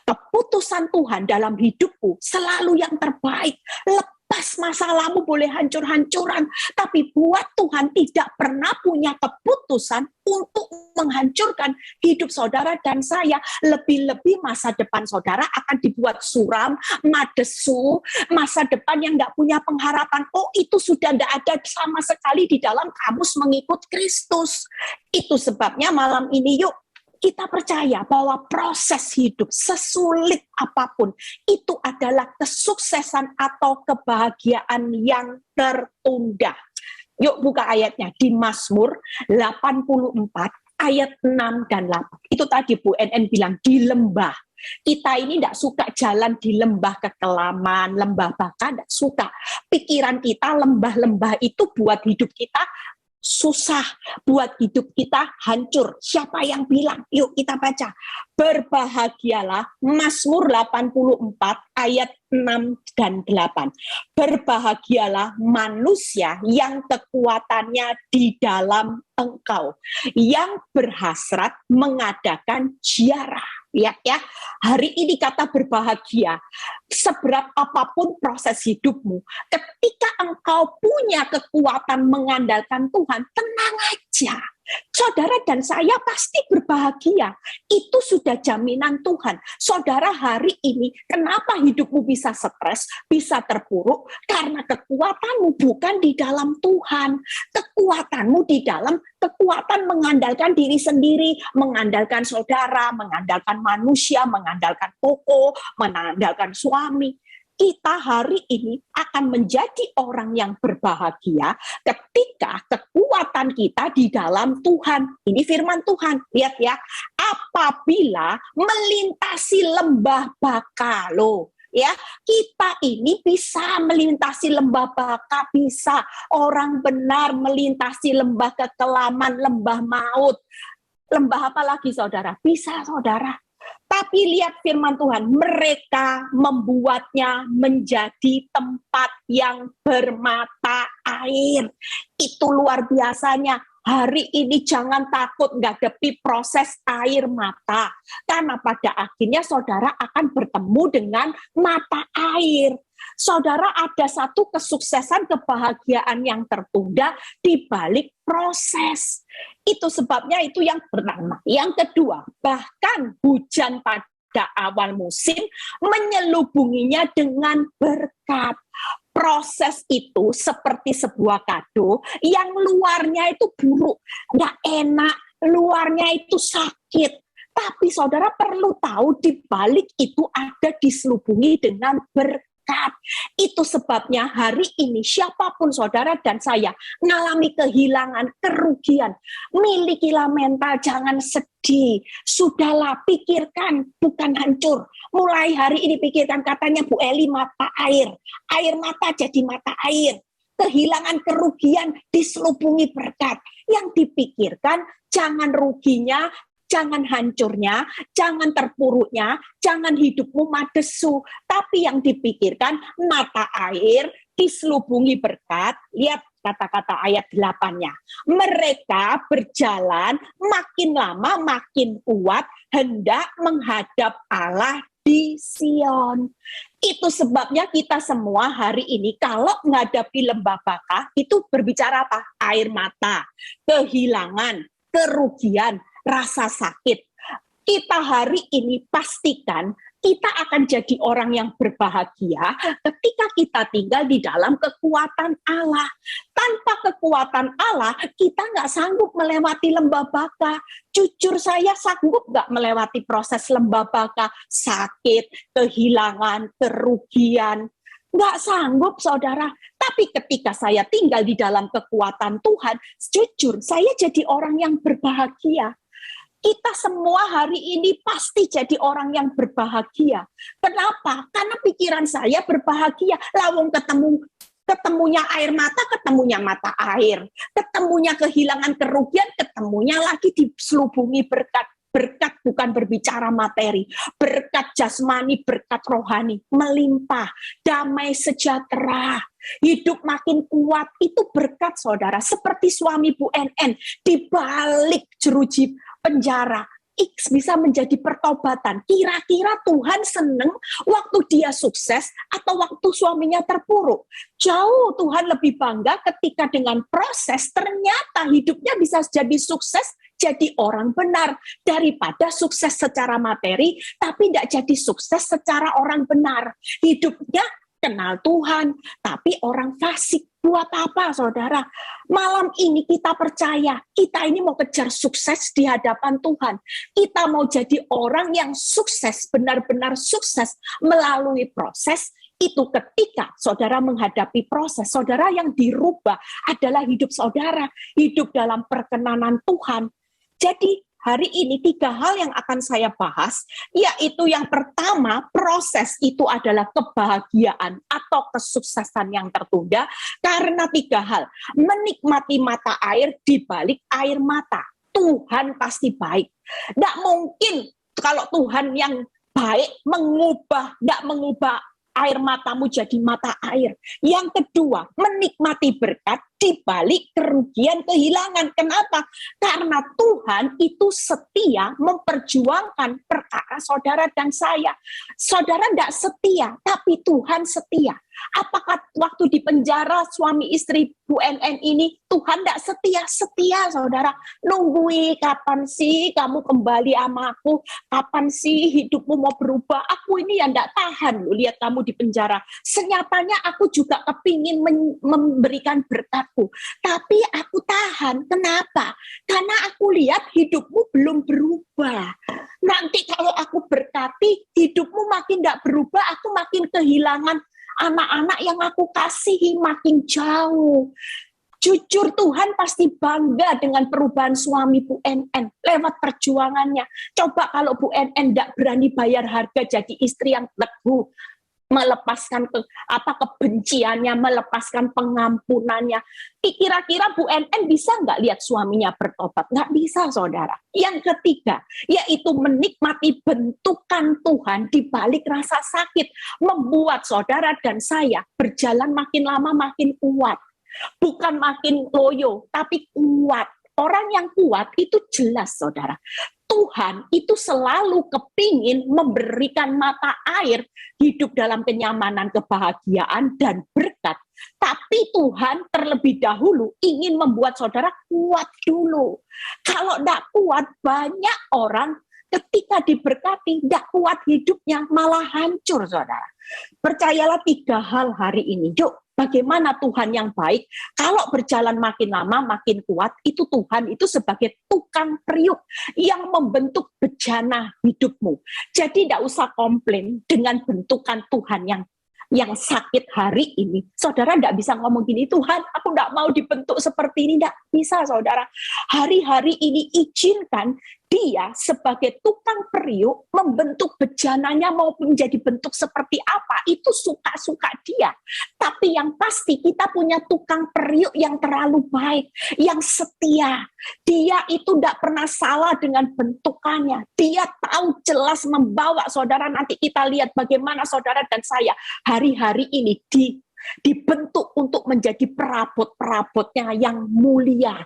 Keputusan Tuhan dalam hidupku selalu yang terbaik. Lepas masalahmu boleh hancur-hancuran, tapi buat Tuhan tidak pernah punya keputusan untuk menghancurkan hidup saudara dan saya. Lebih-lebih masa depan saudara akan dibuat suram, madesu, masa depan yang nggak punya pengharapan. Oh, itu sudah nggak ada sama sekali di dalam kamus mengikut Kristus. Itu sebabnya malam ini yuk kita percaya bahwa proses hidup sesulit apapun itu adalah kesuksesan atau kebahagiaan yang tertunda. Yuk buka ayatnya di Mazmur 84 ayat 6 dan 8. Itu tadi Bu NN bilang di lembah. Kita ini tidak suka jalan di lembah kekelaman, lembah baka, tidak suka. Pikiran kita lembah-lembah itu buat hidup kita susah, buat hidup kita hancur. Siapa yang bilang? Yuk kita baca. Berbahagialah, Mazmur 84 ayat 6 dan 8. Berbahagialah manusia yang kekuatannya di dalam Engkau, yang berhasrat mengadakan ziarah. Lihat ya, hari ini kata berbahagia, seberat apapun proses hidupmu, ketika engkau punya kekuatan mengandalkan Tuhan, tenang aja. Saudara dan saya pasti berbahagia. Itu sudah jaminan Tuhan. Saudara, hari ini kenapa hidupmu bisa stres, bisa terpuruk? Karena kekuatanmu bukan di dalam Tuhan. Kekuatanmu di dalam kekuatan mengandalkan diri sendiri, mengandalkan saudara, mengandalkan manusia, mengandalkan toko, mengandalkan suami. Kita hari ini akan menjadi orang yang berbahagia ketika kekuatan kita di dalam Tuhan. Ini firman Tuhan. Lihat ya, apabila melintasi lembah baka, loh. Ya, kita ini bisa melintasi lembah baka, bisa orang benar melintasi lembah kekelaman, lembah maut. Lembah apa lagi saudara? Bisa saudara. Tapi lihat firman Tuhan, mereka membuatnya menjadi tempat yang bermata air. Itu luar biasanya. Hari ini jangan takut menghadapi proses air mata. Karena pada akhirnya saudara akan bertemu dengan mata air. Saudara, ada satu kesuksesan kebahagiaan yang tertunda di balik proses. Itu sebabnya itu yang pertama. Yang kedua, bahkan hujan pada awal musim menyelubunginya dengan berkat. Proses itu seperti sebuah kado yang luarnya itu buruk, nggak enak, luarnya itu sakit. Tapi saudara perlu tahu di balik itu ada diselubungi dengan berkat. Itu sebabnya hari ini siapapun saudara dan saya mengalami kehilangan, kerugian, milikilah mental, jangan sedih. Sudahlah, pikirkan, bukan hancur. Mulai hari ini pikirkan, katanya Bu Eli, mata air. Air mata jadi mata air. Kehilangan, kerugian diselubungi berkat. Yang dipikirkan jangan ruginya, jangan hancurnya, jangan terpuruknya, jangan hidupmu madesu. Tapi yang dipikirkan mata air diselubungi berkat. Lihat kata-kata ayat 8-nya. Mereka berjalan makin lama makin kuat, hendak menghadap Allah di Sion. Itu sebabnya kita semua hari ini kalau menghadapi lembah baka, itu berbicara apa? Air mata, kehilangan, kerugian, rasa sakit. Kita hari ini pastikan kita akan jadi orang yang berbahagia ketika kita tinggal di dalam kekuatan Allah. Tanpa kekuatan Allah, kita nggak sanggup melewati lembah baka. Jujur saya sanggup nggak melewati proses lembah baka, sakit, kehilangan, kerugian. Nggak sanggup, saudara. Tapi ketika saya tinggal di dalam kekuatan Tuhan, jujur, saya jadi orang yang berbahagia. Kita semua hari ini pasti jadi orang yang berbahagia. Kenapa? Karena pikiran saya berbahagia. Lawang ketemunya air mata, ketemunya mata air. Ketemunya kehilangan, kerugian, ketemunya lagi diselubungi berkat. Berkat bukan berbicara materi, berkat jasmani, berkat rohani, melimpah, damai sejahtera, hidup makin kuat, itu berkat saudara. Seperti suami Bu NN, di balik jeruji penjara, X bisa menjadi pertobatan. Kira-kira Tuhan seneng waktu dia sukses atau waktu suaminya terpuruk? Jauh Tuhan lebih bangga ketika dengan proses ternyata hidupnya bisa jadi sukses, jadi orang benar, daripada sukses secara materi tapi tidak jadi sukses secara orang benar. Hidupnya kenal Tuhan tapi orang fasik. Buat apa saudara? Malam ini kita percaya, kita ini mau kejar sukses di hadapan Tuhan. Kita mau jadi orang yang sukses, benar-benar sukses melalui proses. Itu ketika saudara menghadapi proses, saudara yang dirubah adalah hidup saudara, hidup dalam perkenanan Tuhan. Jadi hari ini 3 hal yang akan saya bahas, yaitu yang pertama, proses itu adalah kebahagiaan atau kesuksesan yang tertunda karena 3 hal. Menikmati mata air di balik air mata. Tuhan pasti baik. Tidak mungkin kalau Tuhan yang baik tidak mengubah air matamu jadi mata air. Yang kedua, menikmati berkat di balik kerugian kehilangan. Kenapa? Karena Tuhan itu setia memperjuangkan perkara saudara dan saya. Saudara tidak setia, tapi Tuhan setia. Apakah waktu di penjara suami istri Bu NN ini Tuhan tidak setia? Setia, saudara. Nunggui kapan sih kamu kembali sama aku? Kapan sih hidupmu mau berubah? Aku ini yang tidak tahan loh lihat kamu di penjara. Senyatanya aku juga kepingin memberikan berkatku. Tapi aku tahan. Kenapa? Karena aku lihat hidupmu belum berubah. Nanti kalau aku berkati, hidupmu makin tidak berubah, aku makin kehilangan anak-anak yang aku kasihi makin jauh. Jujur Tuhan pasti bangga dengan perubahan suami Bu NN lewat perjuangannya. Coba kalau Bu NN tidak berani bayar harga jadi istri yang teguh, melepaskan kebenciannya, melepaskan pengampunannya. Kira-kira Bu NN bisa nggak lihat suaminya bertobat? Nggak bisa, saudara. Yang ketiga, yaitu menikmati bentukan Tuhan di balik rasa sakit, membuat saudara dan saya berjalan makin lama makin kuat. Bukan makin loyo, tapi kuat. Orang yang kuat itu jelas, saudara. Tuhan itu selalu kepingin memberikan mata air hidup dalam kenyamanan, kebahagiaan, dan berkat. Tapi Tuhan terlebih dahulu ingin membuat saudara kuat dulu. Kalau tidak kuat, banyak orang ketika diberkati, tidak kuat hidupnya, malah hancur, saudara. Percayalah 3 hal hari ini. Yuk, bagaimana Tuhan yang baik, kalau berjalan makin lama, makin kuat, itu Tuhan itu sebagai tukang periuk yang membentuk bejana hidupmu. Jadi tidak usah komplain dengan bentukan Tuhan yang sakit hari ini. Saudara tidak bisa ngomong gini, Tuhan aku tidak mau dibentuk seperti ini. Tidak bisa, saudara. Hari-hari ini izinkan dia sebagai tukang periuk membentuk bejananya mau menjadi bentuk seperti apa, itu suka-suka dia. Tapi yang pasti kita punya tukang periuk yang terlalu baik, yang setia. Dia itu tidak pernah salah dengan bentukannya. Dia tahu jelas membawa saudara. Nanti kita lihat bagaimana saudara dan saya hari-hari ini dibentuk untuk menjadi perabot-perabotnya yang mulia.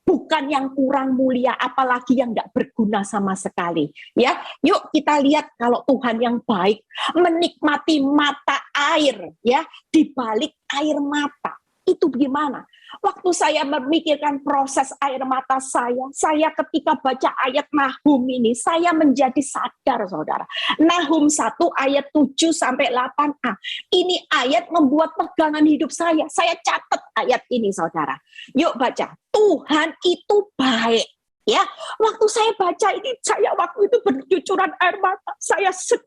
Bukan yang kurang mulia, apalagi yang tidak berguna sama sekali. Ya, yuk kita lihat kalau Tuhan yang baik, menikmati mata air, ya, di balik air mata. Itu bagaimana? Waktu saya memikirkan proses air mata saya ketika baca ayat Nahum ini, saya menjadi sadar, saudara. Nahum 1 ayat 7-8a. Ini ayat membuat pegangan hidup saya. Saya catat ayat ini, saudara. Yuk baca. Tuhan itu baik. Ya, waktu saya baca ini, saya waktu itu bercucuran air mata. Saya sedih.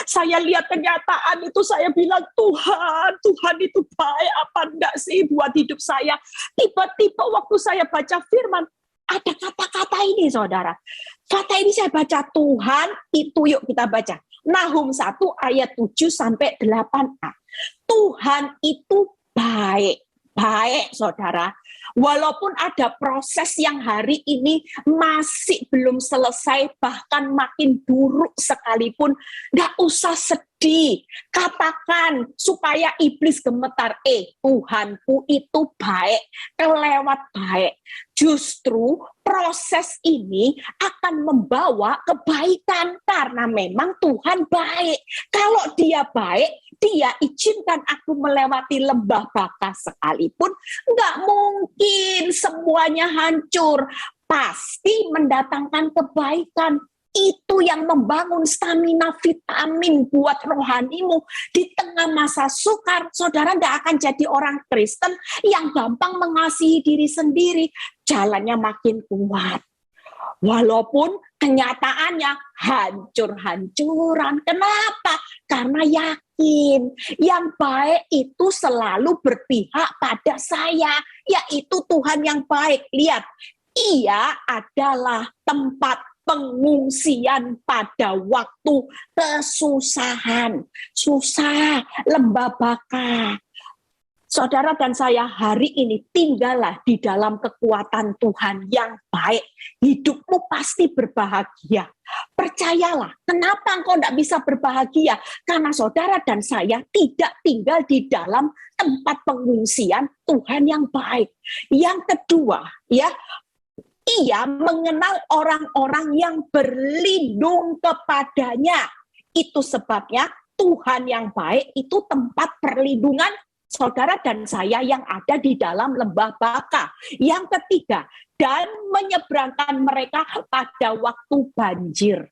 Saya lihat kenyataan itu, saya bilang, Tuhan itu baik apa enggak sih buat hidup saya. Tiba-tiba waktu saya baca firman, ada kata-kata ini, saudara. Kata ini saya baca, Tuhan itu, yuk kita baca. Nahum 1 ayat 7-8a. Tuhan itu baik. Baik, saudara. Walaupun ada proses yang hari ini masih belum selesai, bahkan makin buruk sekalipun, nggak usah sedih. Katakan supaya iblis gemetar, Tuhanku itu baik, kelewat baik. Justru proses ini akan membawa kebaikan karena memang Tuhan baik. Kalau dia baik, dia izinkan aku melewati lembah baka sekalipun, nggak mungkin semuanya hancur. Pasti mendatangkan kebaikan. Itu yang membangun stamina vitamin buat rohanimu. Di tengah masa sukar, saudara tidak akan jadi orang Kristen yang gampang mengasihi diri sendiri. Jalannya makin kuat. Walaupun kenyataannya hancur-hancuran. Kenapa? Karena yakin yang baik itu selalu berpihak pada saya, yaitu Tuhan yang baik. Lihat, Ia adalah tempat pengungsian pada waktu kesusahan. Susah, lembah baka. Saudara dan saya hari ini tinggallah di dalam kekuatan Tuhan yang baik. Hidupmu pasti berbahagia. Percayalah, kenapa engkau tidak bisa berbahagia? Karena saudara dan saya tidak tinggal di dalam tempat pengungsian Tuhan yang baik. Yang kedua, ya, ia mengenal orang-orang yang berlindung kepadanya. Itu sebabnya Tuhan yang baik itu tempat perlindungan saudara dan saya yang ada di dalam lembah baka. Yang ketiga, dan menyeberangkan mereka pada waktu banjir.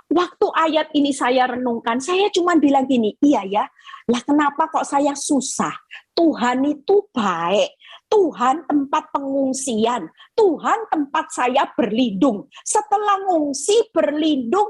Waktu ayat ini saya renungkan, saya cuma bilang gini, iya ya, lah kenapa kok saya susah? Tuhan itu baik. Tuhan tempat pengungsian, Tuhan tempat saya berlindung. Setelah ngungsi berlindung,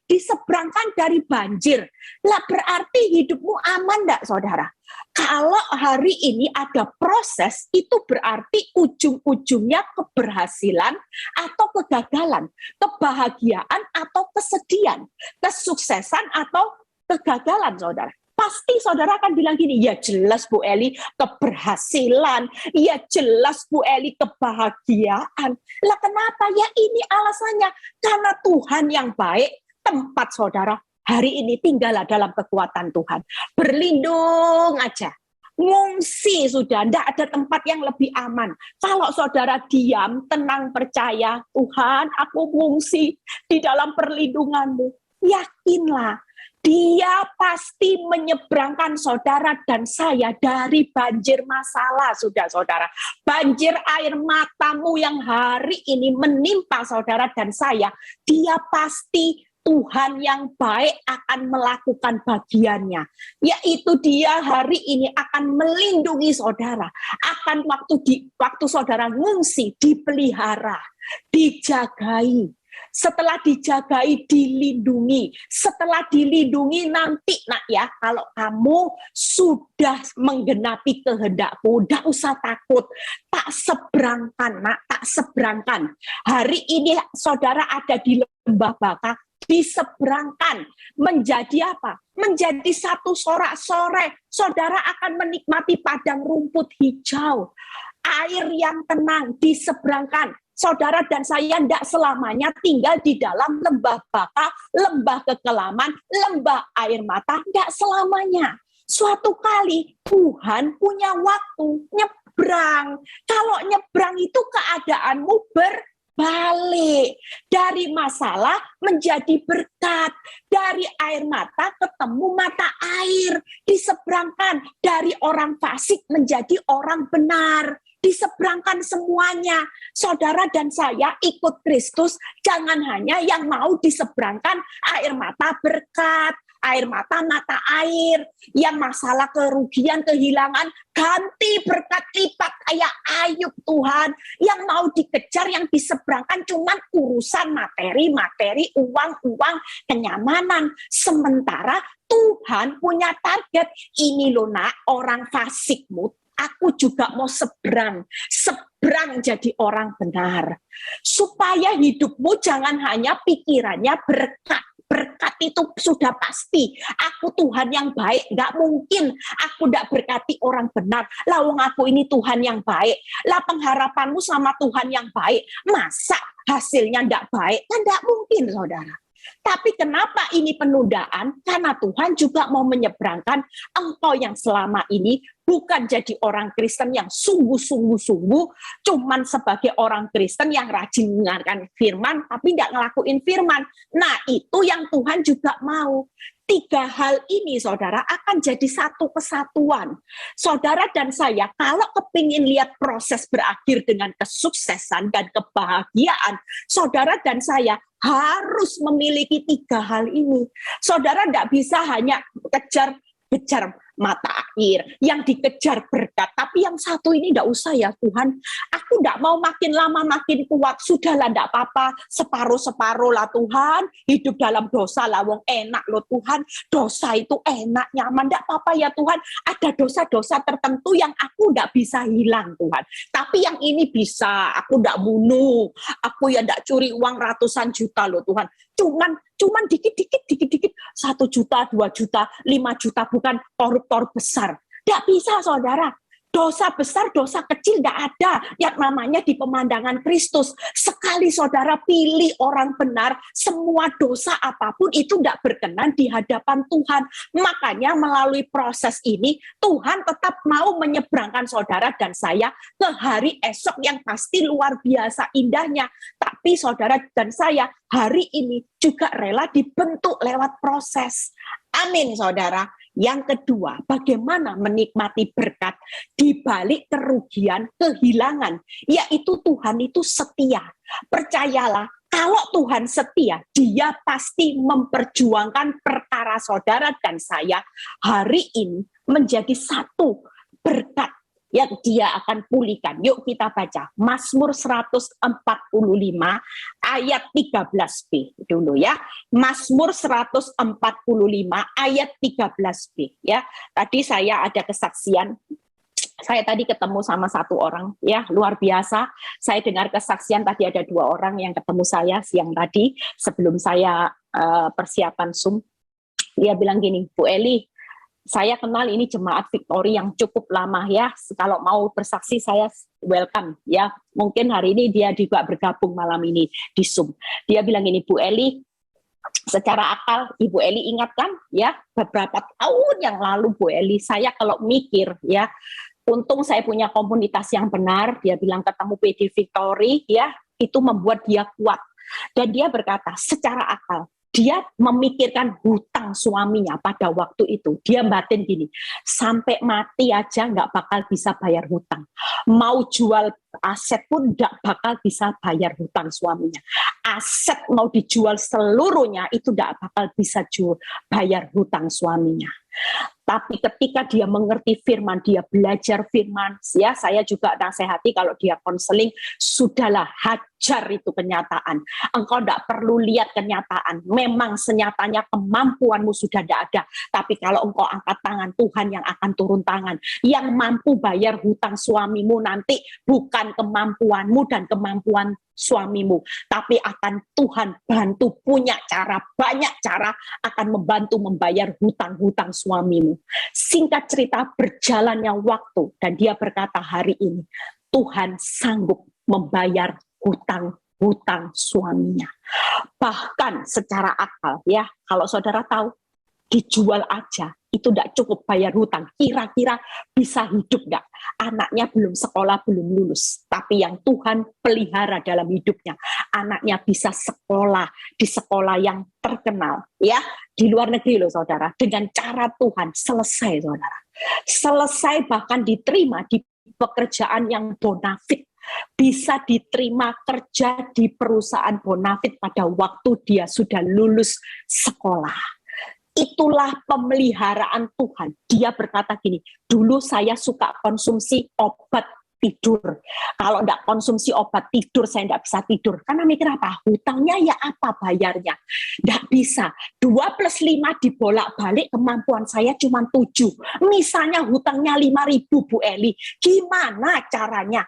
diseberangkan dari banjir. Lah berarti hidupmu aman enggak, saudara? Kalau hari ini ada proses, itu berarti ujung-ujungnya keberhasilan atau kegagalan, kebahagiaan atau kesedihan, kesuksesan atau kegagalan, saudara. Pasti saudara akan bilang gini, ya jelas Bu Eli keberhasilan, ya jelas Bu Eli kebahagiaan. Lah kenapa? Ya ini alasannya, karena Tuhan yang baik, tempat saudara hari ini tinggallah dalam kekuatan Tuhan. Berlindung aja. Ngungsi sudah, tidak ada tempat yang lebih aman. Kalau saudara diam, tenang, percaya, Tuhan aku ngungsi di dalam perlindungan-Mu. Yakinlah, Dia pasti menyeberangkan saudara dan saya dari banjir masalah, sudah saudara. Banjir air matamu yang hari ini menimpa saudara dan saya, Dia pasti Tuhan yang baik akan melakukan bagiannya. Yaitu Dia hari ini akan melindungi saudara. Akan waktu saudara ngungsi, dipelihara, dijagai. Setelah dijagai, dilindungi. Setelah dilindungi nanti, nak ya, kalau kamu sudah menggenapi kehendak-Ku, tidak usah takut. Tak seberangkan, nak, tak seberangkan. Hari ini saudara ada di lembah baka, diseberangkan. Menjadi apa? Menjadi satu sorak-sore. Saudara akan menikmati padang rumput hijau. Air yang tenang, diseberangkan. Saudara dan saya tidak selamanya tinggal di dalam lembah baka, lembah kekelaman, lembah air mata, tidak selamanya. Suatu kali Tuhan punya waktu nyebrang. Kalau nyebrang itu keadaanmu berbalik. Dari masalah menjadi berkat. Dari air mata ketemu mata air. Diseberangkan dari orang fasik menjadi orang benar. Diseberangkan semuanya. Saudara dan saya ikut Kristus, jangan hanya yang mau diseberangkan air mata berkat, air mata air, yang masalah kerugian, kehilangan, ganti berkat lipat kayak Ayub Tuhan. Yang mau dikejar, yang diseberangkan cuman urusan materi, uang, kenyamanan. Sementara Tuhan punya target, ini loh nak, orang fasikmu, aku juga mau seberang jadi orang benar. Supaya hidupmu jangan hanya pikirannya berkat. Berkat itu sudah pasti. Aku Tuhan yang baik, nggak mungkin aku nggak berkati orang benar. Lawang aku ini Tuhan yang baik. Lah pengharapanmu sama Tuhan yang baik, masa hasilnya nggak baik? Kan nggak mungkin, saudara. Tapi kenapa ini penundaan? Karena Tuhan juga mau menyeberangkan engkau yang selama ini bukan jadi orang Kristen yang sungguh-sungguh, cuman sebagai orang Kristen yang rajin mendengarkan firman, tapi tidak ngelakuin firman. Nah, itu yang Tuhan juga mau. 3 hal ini, saudara, akan jadi satu kesatuan. Saudara dan saya, kalau kepingin lihat proses berakhir dengan kesuksesan dan kebahagiaan, saudara dan saya harus memiliki 3 hal ini. Saudara tidak bisa hanya kejar mata air, yang dikejar berkat. berkat. Tapi yang satu ini enggak usah ya Tuhan. Aku enggak mau makin lama makin kuat. Sudahlah enggak apa-apa. Separuh-separuh lah Tuhan. Hidup dalam dosa lah. Wong enak loh Tuhan. Dosa itu enak, nyaman. Enggak apa-apa ya Tuhan. Ada dosa-dosa tertentu yang aku enggak bisa hilang Tuhan. Tapi yang ini bisa. Aku enggak bunuh. Aku ya enggak curi uang ratusan juta loh Tuhan. Cuman dikit-dikit, 1 juta, 2 juta, 5 juta, bukan koruptor besar. Tidak bisa, saudara. Dosa besar, dosa kecil tidak ada. Yang namanya di pemandangan Kristus. Sekali saudara pilih orang benar, semua dosa apapun itu tidak berkenan di hadapan Tuhan. Makanya melalui proses ini, Tuhan tetap mau menyeberangkan saudara dan saya ke hari esok yang pasti luar biasa indahnya. Tapi saudara dan saya hari ini juga rela dibentuk lewat proses. Amin, saudara. Yang kedua, bagaimana menikmati berkat di balik kerugian, kehilangan, yaitu Tuhan itu setia. Percayalah, kalau Tuhan setia, Dia pasti memperjuangkan perkara saudara dan saya hari ini menjadi satu berkat yang Dia akan pulihkan. Yuk kita baca Mazmur 145 ayat 13b dulu ya. Mazmur 145 ayat 13b ya. Tadi saya ada kesaksian. Saya tadi ketemu sama satu orang ya, luar biasa. Saya dengar kesaksian tadi ada 2 orang yang ketemu saya siang tadi sebelum saya persiapan Zoom. Dia bilang gini, Bu Eli, saya kenal ini jemaat Victory yang cukup lama ya. Kalau mau bersaksi saya welcome ya. Mungkin hari ini dia juga bergabung malam ini di Zoom. Dia bilang ini, Bu Eli, secara akal Ibu Eli ingatkan ya, beberapa tahun yang lalu Bu Eli, saya kalau mikir ya, untung saya punya komunitas yang benar. Dia bilang ketemu PD Victory ya, itu membuat dia kuat. Dan dia berkata secara akal, dia memikirkan hutang suaminya pada waktu itu. Dia batin gini, sampai mati aja nggak bakal bisa bayar hutang. Mau jual aset pun nggak bakal bisa bayar hutang suaminya. Aset mau dijual seluruhnya, itu nggak bakal bisa bayar hutang suaminya. Tapi ketika dia mengerti firman, dia belajar firman, ya saya juga nasihati kalau dia konseling, sudahlah hajar itu kenyataan. Engkau tidak perlu lihat kenyataan. Memang senyatanya kemampuanmu sudah tidak ada. Tapi kalau engkau angkat tangan, Tuhan yang akan turun tangan. Yang mampu bayar hutang suamimu nanti bukan kemampuanmu dan kemampuan suamimu, tapi akan Tuhan bantu, punya cara, banyak cara akan membantu membayar hutang-hutang suamimu. Singkat cerita, berjalannya waktu dan dia berkata hari ini Tuhan sanggup membayar hutang-hutang suaminya. Bahkan secara akal ya, kalau saudara tahu dijual aja itu tidak cukup bayar hutang, kira-kira bisa hidup enggak? Anaknya belum sekolah, belum lulus, tapi yang Tuhan pelihara dalam hidupnya, anaknya bisa sekolah di sekolah yang terkenal ya, di luar negeri loh saudara, dengan cara Tuhan selesai saudara, selesai, bahkan diterima di pekerjaan yang bonafit, bisa diterima kerja di perusahaan bonafit pada waktu dia sudah lulus sekolah. Itulah pemeliharaan Tuhan. Dia berkata gini, dulu saya suka konsumsi obat tidur. Kalau enggak konsumsi obat tidur, saya enggak bisa tidur. Karena mikir apa? Hutangnya ya apa bayarnya? Enggak bisa. 2 + 5 dibolak-balik, kemampuan saya cuma 7. Misalnya hutangnya 5.000 Bu Eli. Gimana caranya?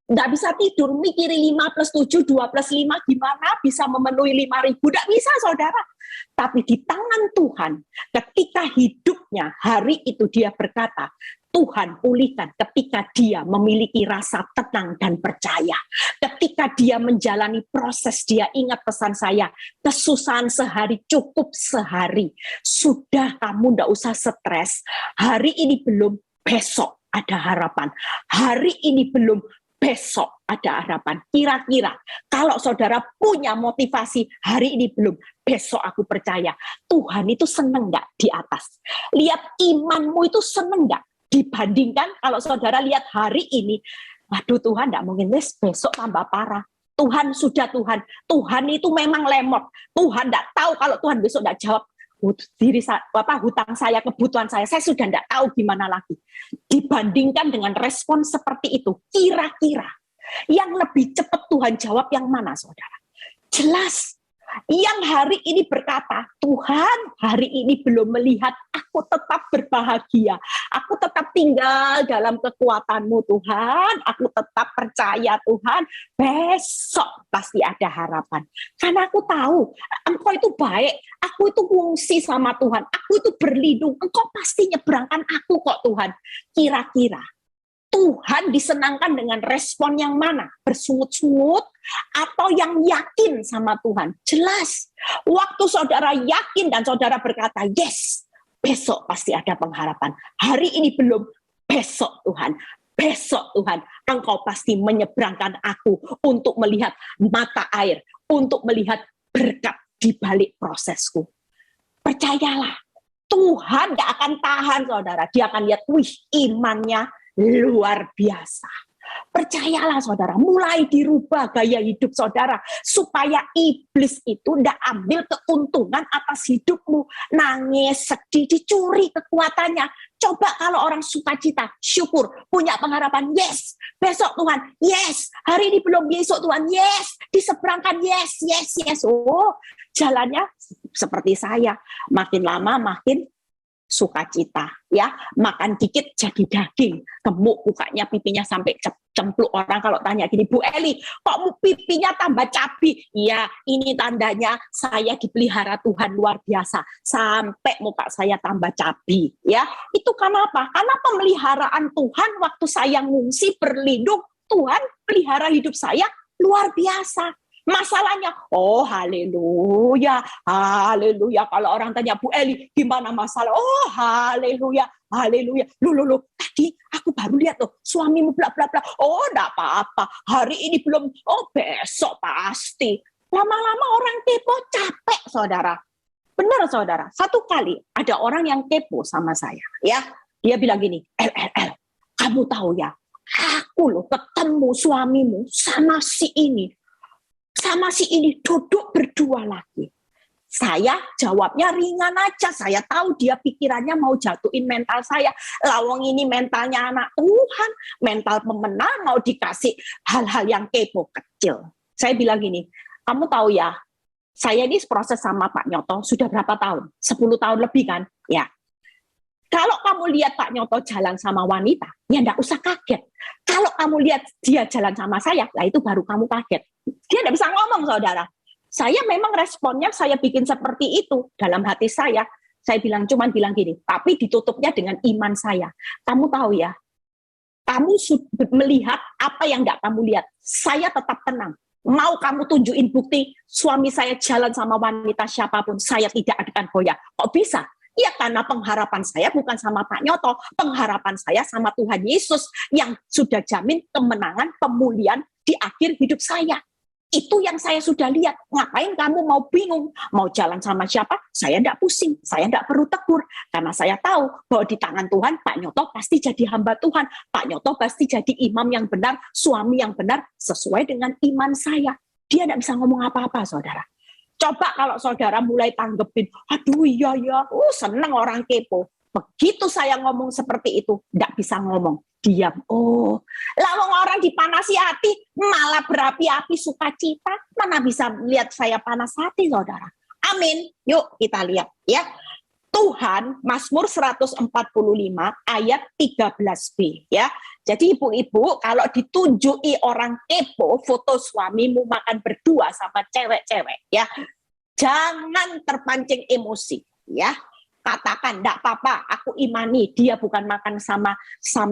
Enggak bisa tidur, mikiri 5 + 7, 2 + 5, gimana bisa memenuhi 5.000? Enggak bisa saudara. Tapi di tangan Tuhan, ketika hidupnya hari itu dia berkata, Tuhan pulihkan ketika dia memiliki rasa tenang dan percaya. Ketika dia menjalani proses, dia ingat pesan saya, kesusahan sehari cukup sehari. Sudah kamu enggak usah stres, hari ini belum, besok ada harapan. Hari ini belum, besok ada harapan. Kira-kira kalau saudara punya motivasi, hari ini belum, besok aku percaya Tuhan itu seneng nggak di atas? Lihat imanmu itu seneng nggak? Dibandingkan kalau saudara lihat hari ini, waduh Tuhan nggak mungkin, besok tambah parah. Tuhan sudah Tuhan itu memang lemot. Tuhan nggak tahu kalau Tuhan besok nggak jawab. hutang saya, kebutuhan saya sudah tidak tahu gimana lagi. Dibandingkan dengan respon seperti itu, kira-kira yang lebih cepat Tuhan jawab yang mana, saudara? Jelas, yang hari ini berkata, Tuhan hari ini belum melihat, aku tetap berbahagia, aku tetap tinggal dalam kekuatan-Mu Tuhan, aku tetap percaya Tuhan, besok pasti ada harapan. Karena aku tahu, Engkau itu baik, aku itu ngungsi sama Tuhan, aku itu berlindung, Engkau pasti nyebrangkan aku kok Tuhan. Kira-kira Tuhan disenangkan dengan respon yang mana? Bersungut-sungut atau yang yakin sama Tuhan? Jelas, waktu saudara yakin dan saudara berkata, yes, besok pasti ada pengharapan. Hari ini belum, besok Tuhan. Besok Tuhan, Engkau pasti menyeberangkan aku untuk melihat mata air, untuk melihat berkat di balik prosesku. Percayalah, Tuhan gak akan tahan saudara. Dia akan lihat, wih imannya luar biasa. Percayalah saudara, mulai dirubah gaya hidup saudara supaya iblis itu tidak ambil keuntungan atas hidupmu. Nangis, sedih, dicuri kekuatannya. Coba kalau orang sukacita, syukur, punya pengharapan, yes, besok Tuhan, yes, hari ini belum, besok Tuhan, yes, diseberangkan, yes, yes, yes. Oh, jalannya seperti saya, makin lama makin sukacita, ya, makan dikit jadi daging, gemuk mukanya, pipinya sampai cempluk. Orang kalau tanya gini, Bu Eli, kok pipinya tambah cabi? Ya, ini tandanya saya dipelihara Tuhan luar biasa, sampai muka saya tambah cabi, ya. Itu kenapa? Karena pemeliharaan Tuhan waktu saya ngungsi berlindung, Tuhan pelihara hidup saya luar biasa. Masalahnya, oh haleluya, haleluya. Kalau orang tanya, Bu Eli, gimana masalah? Oh haleluya, haleluya. Lu, tadi aku baru lihat tuh, suamimu bla bla bla. Oh enggak apa-apa, hari ini belum, oh besok pasti. Lama-lama orang kepo capek, saudara. Benar, saudara. Satu kali ada orang yang kepo sama saya, ya. Dia bilang gini, El, kamu tahu ya, aku loh ketemu suamimu sama si ini duduk berdua lagi. Saya jawabnya ringan aja. Saya tahu dia pikirannya mau jatuhin mental saya. Lawang ini mentalnya anak Tuhan, mental pemenang, mau dikasih hal-hal yang kepo kecil. Saya bilang gini, kamu tahu ya, saya ini proses sama Pak Nyoto sudah berapa tahun? 10 tahun lebih kan? Ya. Kalau kamu lihat Pak Nyoto jalan sama wanita, ya enggak usah kaget. Kalau kamu lihat dia jalan sama saya, lah itu baru kamu kaget. Dia enggak bisa ngomong, saudara. Saya memang responnya saya bikin seperti itu dalam hati saya. Saya cuman bilang gini, tapi ditutupnya dengan iman saya. Kamu tahu ya, kamu melihat apa yang enggak kamu lihat. Saya tetap tenang. Mau kamu tunjukin bukti suami saya jalan sama wanita siapapun, saya tidak akan goyah. Kok bisa? Ya karena pengharapan saya bukan sama Pak Nyoto, pengharapan saya sama Tuhan Yesus yang sudah jamin kemenangan, pemulihan di akhir hidup saya. Itu yang saya sudah lihat. Ngapain kamu mau bingung? Mau jalan sama siapa? Saya tidak pusing, saya tidak perlu tegur. Karena saya tahu bahwa di tangan Tuhan, Pak Nyoto pasti jadi hamba Tuhan. Pak Nyoto pasti jadi imam yang benar, suami yang benar, sesuai dengan iman saya. Dia tidak bisa ngomong apa-apa, saudara. Coba kalau saudara mulai tanggepin, aduh iya ya, seneng orang kepo. Begitu saya ngomong seperti itu, tidak bisa ngomong, diam. Oh, lawang orang dipanasi hati, malah berapi-api sukacita, mana bisa lihat saya panas hati, saudara. Amin. Yuk kita lihat ya. Tuhan, Mazmur 145 ayat 13b ya. Jadi ibu-ibu kalau ditunjuki orang kepo foto suamimu makan berdua sama cewek-cewek ya, jangan terpancing emosi ya. Katakan, enggak apa-apa, aku imani dia bukan makan sama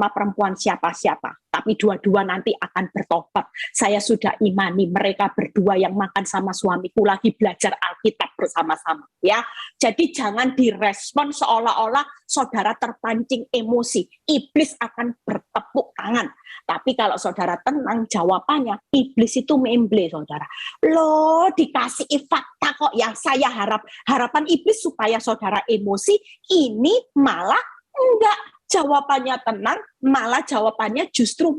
perempuan siapa-siapa, tapi dua-dua nanti akan bertobat. Saya sudah imani mereka berdua yang makan sama suamiku lagi belajar Alkitab bersama-sama ya. Jadi jangan direspon seolah-olah saudara terpancing emosi. Iblis akan bertepuk tangan. Tapi kalau saudara tenang, jawabannya iblis itu memble, saudara. Loh, dikasih fakta kok ya. Saya harapan iblis supaya saudara emosi, ini malah enggak. Jawabannya tenang, malah jawabannya justru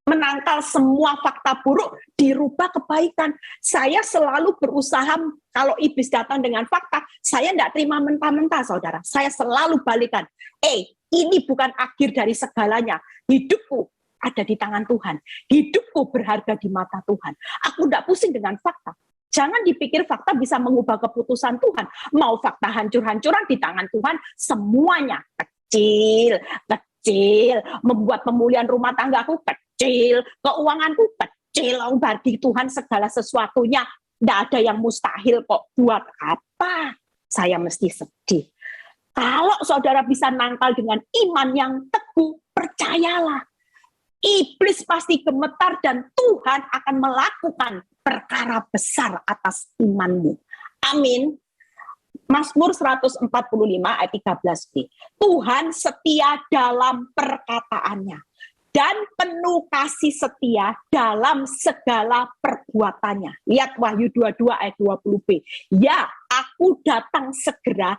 menangkal semua fakta buruk, dirubah kebaikan. Saya selalu berusaha, kalau iblis datang dengan fakta, saya tidak terima mentah-mentah, saudara. Saya selalu balikan. Ini bukan akhir dari segalanya. Hidupku ada di tangan Tuhan. Hidupku berharga di mata Tuhan. Aku tidak pusing dengan fakta. Jangan dipikir fakta bisa mengubah keputusan Tuhan. Mau fakta hancur-hancuran di tangan Tuhan, semuanya kecil. Membuat pemulihan rumah tanggaku kecil, keuanganku kecil. Bagi Tuhan segala sesuatunya, tidak ada yang mustahil kok. Buat apa saya mesti sedih? Kalau saudara bisa nangkal dengan iman yang teguh, percayalah, iblis pasti gemetar dan Tuhan akan melakukan perkara besar atas imanmu. Amin. Mazmur 145 ayat 13b. Tuhan setia dalam perkataannya dan penuh kasih setia dalam segala perbuatannya. Lihat Wahyu 22 ayat 20b. Ya, aku datang segera.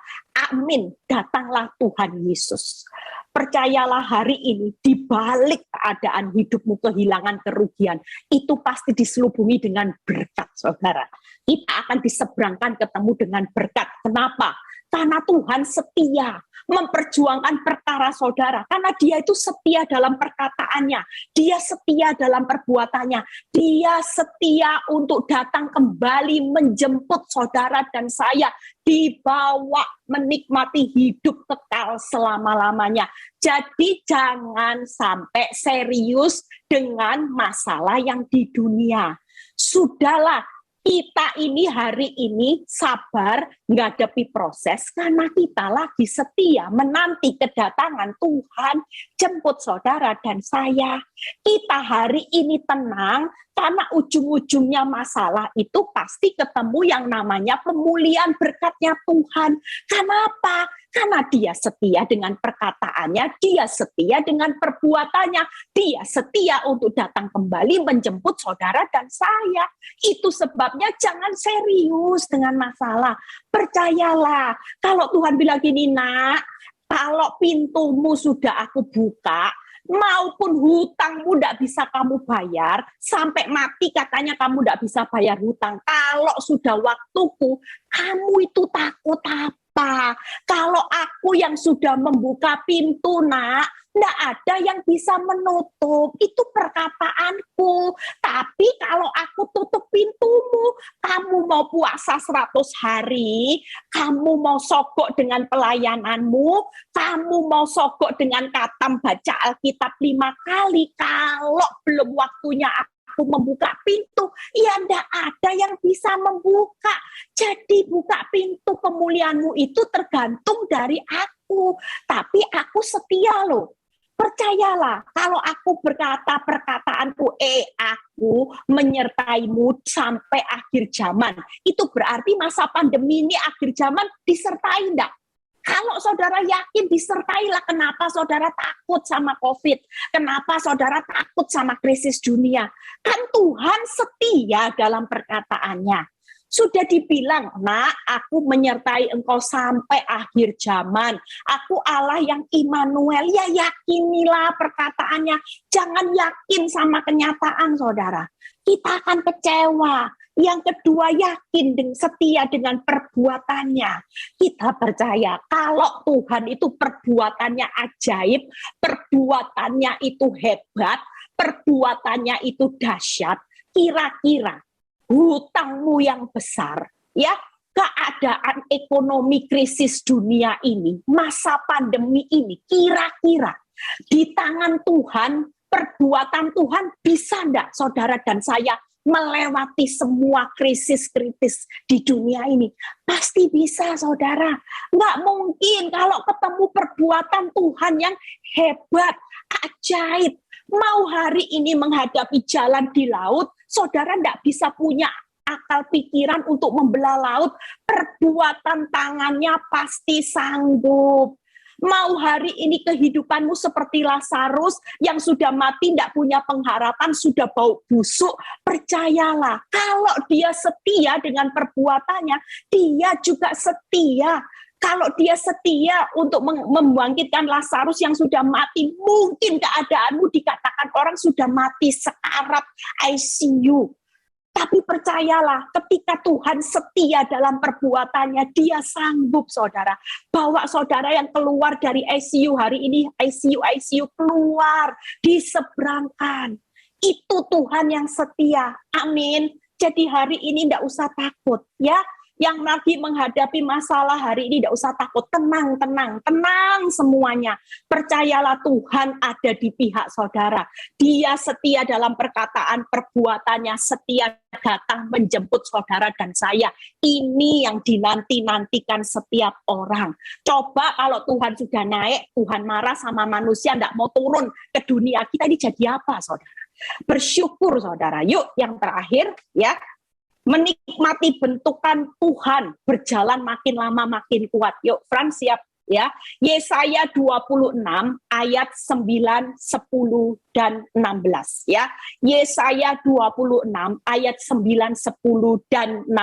Amin. Datanglah Tuhan Yesus. Percayalah hari ini, di balik keadaan hidupmu kehilangan kerugian, itu pasti diselubungi dengan berkat, saudara. Kita akan diseberangkan ketemu dengan berkat. Kenapa? Karena Tuhan setia memperjuangkan perkara saudara. Karena dia itu setia dalam perkataannya. Dia setia dalam perbuatannya. Dia setia untuk datang kembali menjemput saudara dan saya. Dibawa menikmati hidup kekal selama-lamanya. Jadi jangan sampai serius dengan masalah yang di dunia. Sudahlah, kita ini hari ini sabar menghadapi proses karena kita lagi setia menanti kedatangan Tuhan jemput saudara dan saya. Kita hari ini tenang karena ujung-ujungnya masalah itu pasti ketemu yang namanya pemulihan berkatnya Tuhan. Kenapa? Karena dia setia dengan perkataannya, dia setia dengan perbuatannya, dia setia untuk datang kembali menjemput saudara dan saya. Itu sebabnya jangan serius dengan masalah. Percayalah, kalau Tuhan bilang gini, nak, kalau pintumu sudah aku buka, maupun hutangmu tidak bisa kamu bayar, sampai mati katanya kamu tidak bisa bayar hutang. Kalau sudah waktuku, kamu itu takut apa? Kalau aku yang sudah membuka pintu, nak, tidak ada yang bisa menutup. Itu perkataanku. Tapi kalau aku tutup pintumu, kamu mau puasa 100 hari, kamu mau sogok dengan pelayananmu, kamu mau sogok dengan katam baca Alkitab 5 kali, kalau belum waktunya aku membuka pintu, ya enggak ada yang bisa membuka. Jadi buka pintu pemulihanmu itu tergantung dari aku. Tapi aku setia loh. Percayalah, kalau aku berkata perkataanku, aku menyertaimu sampai akhir zaman. Itu berarti masa pandemi ini akhir zaman disertai enggak? Kalau saudara yakin disertailah, kenapa saudara takut sama COVID? Kenapa saudara takut sama krisis dunia? Kan Tuhan setia dalam perkataannya. Sudah dibilang, nak, aku menyertai engkau sampai akhir zaman. Aku Allah yang Immanuel. Ya yakinilah perkataannya. Jangan yakin sama kenyataan, saudara. Kita akan kecewa. Yang kedua, yakin setia dengan perbuatannya. Kita percaya kalau Tuhan itu perbuatannya ajaib, perbuatannya itu hebat, perbuatannya itu dahsyat. Kira-kira hutangmu yang besar, ya, keadaan ekonomi krisis dunia ini, masa pandemi ini, kira-kira di tangan Tuhan, perbuatan Tuhan bisa enggak saudara dan saya melewati semua krisis-kritis di dunia ini? Pasti bisa, saudara. Nggak mungkin kalau ketemu perbuatan Tuhan yang hebat, ajaib. Mau hari ini menghadapi jalan di laut, saudara nggak bisa punya akal pikiran untuk membelah laut. Perbuatan tangannya pasti sanggup. Mau hari ini kehidupanmu seperti Lazarus yang sudah mati, tidak punya pengharapan, sudah bau busuk, percayalah, kalau dia setia dengan perbuatannya, dia juga setia Kalau dia setia untuk membangkitkan Lazarus yang sudah mati, mungkin keadaanmu dikatakan orang sudah mati sekarat ICU. Tapi percayalah, ketika Tuhan setia dalam perbuatannya, dia sanggup, saudara. Bawa saudara yang keluar dari ICU hari ini, ICU keluar, diseberangkan. Itu Tuhan yang setia. Amin. Jadi hari ini tidak usah takut, ya. Yang lagi menghadapi masalah hari ini tidak usah takut, tenang semuanya. Percayalah Tuhan ada di pihak saudara. Dia setia dalam perkataan, perbuatannya setia datang menjemput saudara dan saya. Ini yang dinanti-nantikan setiap orang. Coba kalau Tuhan sudah naik, Tuhan marah sama manusia, tidak mau turun ke dunia, kita ini jadi apa, saudara? Bersyukur, saudara. Yuk, yang terakhir, ya. Menikmati bentukan Tuhan, berjalan makin lama makin kuat. Yuk, Frans siap ya. Yesaya 26 ayat 9, 10 dan 16 ya. Yesaya 26 ayat 9, 10 dan 16.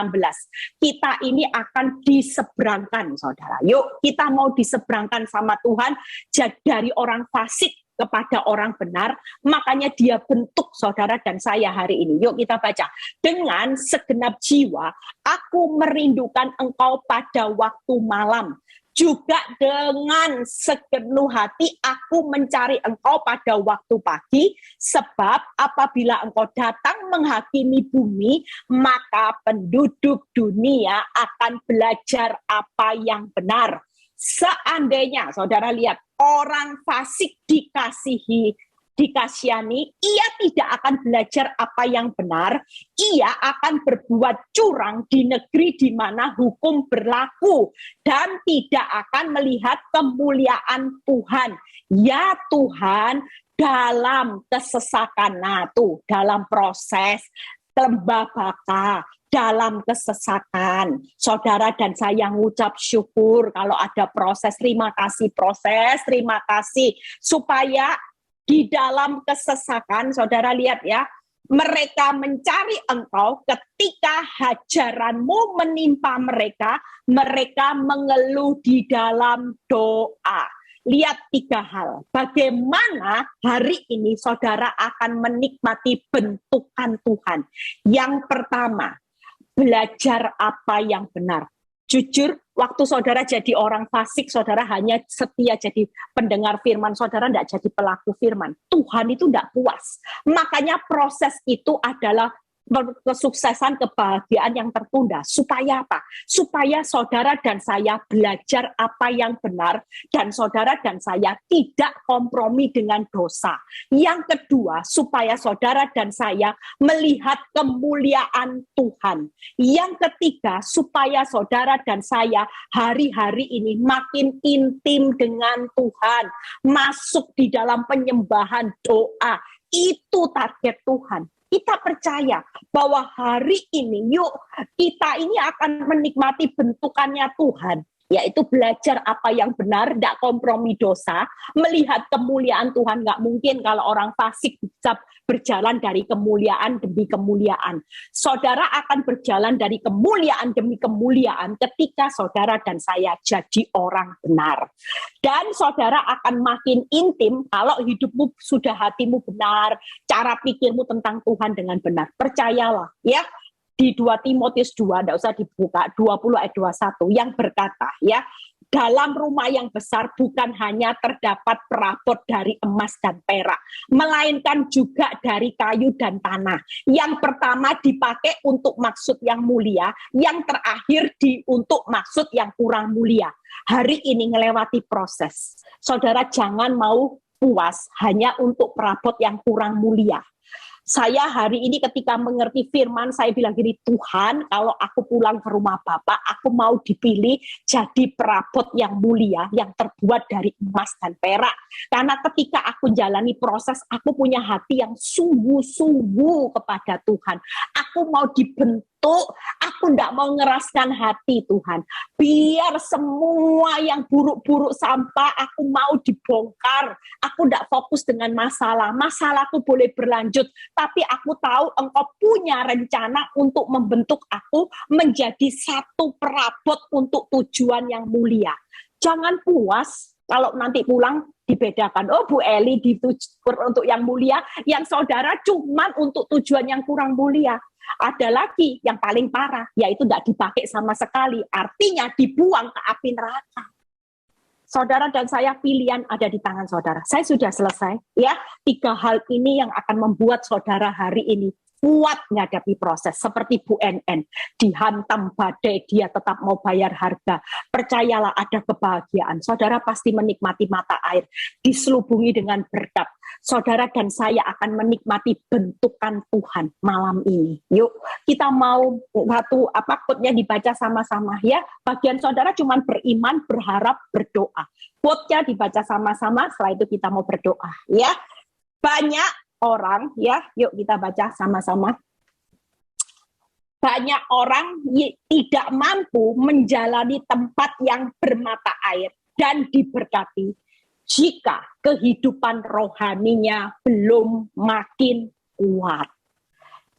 Kita ini akan diseberangkan, saudara. Yuk, kita mau diseberangkan sama Tuhan dari orang fasik kepada orang benar, makanya dia bentuk saudara dan saya hari ini. Yuk kita baca. Dengan segenap jiwa, aku merindukan engkau pada waktu malam. Juga dengan sepenuh hati aku mencari engkau pada waktu pagi, sebab apabila engkau datang menghakimi bumi, maka penduduk dunia akan belajar apa yang benar. Seandainya, saudara lihat, orang fasik dikasihani, ia tidak akan belajar apa yang benar, ia akan berbuat curang di negeri di mana hukum berlaku, dan tidak akan melihat kemuliaan Tuhan. Ya Tuhan, dalam kesesakan, dalam proses lembah baka, dalam kesesakan, saudara dan saya ngucap syukur kalau ada proses, terima kasih, supaya di dalam kesesakan, saudara lihat ya, mereka mencari engkau ketika hajaranmu menimpa mereka, mereka mengeluh di dalam doa. Lihat 3 hal, bagaimana hari ini saudara akan menikmati bentukan Tuhan. Yang pertama, belajar apa yang benar. Jujur, waktu saudara jadi orang fasik, saudara hanya setia jadi pendengar firman, saudara tidak jadi pelaku firman. Tuhan itu tidak puas. Makanya proses itu adalah kesuksesan, kebahagiaan yang tertunda. Supaya apa? Supaya saudara dan saya belajar apa yang benar, dan saudara dan saya tidak kompromi dengan dosa. Yang kedua, supaya saudara dan saya melihat kemuliaan Tuhan. Yang ketiga, supaya saudara dan saya hari-hari ini makin intim dengan Tuhan, masuk di dalam penyembahan doa. Itu target Tuhan. Kita percaya bahwa hari ini, yuk kita ini akan menikmati bentukannya Tuhan, yaitu belajar apa yang benar, tidak kompromi dosa, melihat kemuliaan Tuhan. Nggak mungkin kalau orang fasik bisa berjalan dari kemuliaan demi kemuliaan. Saudara akan berjalan dari kemuliaan demi kemuliaan ketika saudara dan saya jadi orang benar. Dan saudara akan makin intim kalau hidupmu sudah, hatimu benar, cara pikirmu tentang Tuhan dengan benar. Percayalah ya, di 2 Timotius 2, tidak usah dibuka, 20 ayat 21, yang berkata ya, dalam rumah yang besar bukan hanya terdapat perabot dari emas dan perak, melainkan juga dari kayu dan tanah. Yang pertama dipakai untuk maksud yang mulia, yang terakhir untuk maksud yang kurang mulia. Hari ini ngelewati proses. Saudara jangan mau puas hanya untuk perabot yang kurang mulia. Saya hari ini ketika mengerti firman, saya bilang gini, Tuhan, kalau aku pulang ke rumah Bapak, aku mau dipilih jadi perabot yang mulia, yang terbuat dari emas dan perak. Karena ketika aku jalani proses, aku punya hati yang sungguh-sungguh kepada Tuhan. Aku mau dibentuk aku tidak mau ngeraskan hati Tuhan. Biar semua yang buruk-buruk sampah aku mau dibongkar. Aku tidak fokus dengan masalah. Masalahku boleh berlanjut, tapi aku tahu Engkau punya rencana untuk membentuk aku menjadi satu perabot untuk tujuan yang mulia. Jangan puas kalau nanti pulang dibedakan. Oh, Bu Eli untuk yang mulia, yang saudara cuman untuk tujuan yang kurang mulia. Ada lagi yang paling parah, yaitu tidak dipakai sama sekali. Artinya dibuang ke api neraka. Saudara dan saya, pilihan ada di tangan saudara. Saya sudah selesai. Ya, 3 hal ini yang akan membuat saudara hari ini kuat menghadapi proses. Seperti Bu NN, dihantam badai, dia tetap mau bayar harga. Percayalah ada kebahagiaan. Saudara pasti menikmati mata air, diselubungi dengan berkat. Saudara dan saya akan menikmati bentukan Tuhan malam ini. Yuk, kita mau quote-nya dibaca sama-sama ya. Bagian saudara cuma beriman, berharap, berdoa. Quote-nya dibaca sama-sama, setelah itu kita mau berdoa ya. Banyak orang ya, yuk kita baca sama-sama. Banyak orang tidak mampu menjalani tempat yang bermata air dan diberkati jika kehidupan rohaninya belum makin kuat.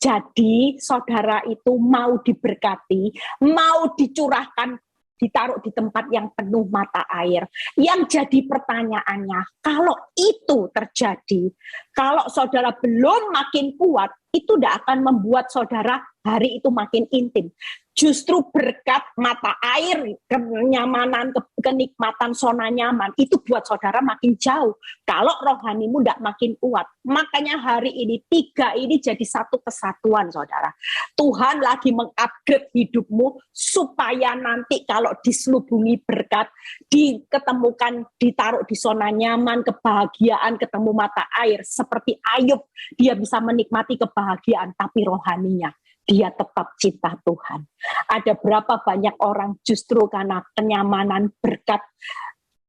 Jadi saudara itu mau diberkati, mau dicurahkan, ditaruh di tempat yang penuh mata air. Yang jadi pertanyaannya, kalau itu terjadi, kalau saudara belum makin kuat, itu tidak akan membuat saudara hari itu makin intim. Justru berkat mata air, kenyamanan, kenikmatan zona nyaman, itu buat saudara makin jauh. Kalau rohanimu tidak makin kuat. Makanya hari ini 3 ini jadi satu kesatuan saudara. Tuhan lagi mengupgrade hidupmu supaya nanti kalau diselubungi berkat, diketemukan, ditaruh di zona nyaman, kebahagiaan, ketemu mata air. Seperti Ayub, dia bisa menikmati kebahagiaan, tapi rohaninya dia tetap cinta Tuhan. Ada berapa banyak orang justru karena kenyamanan berkat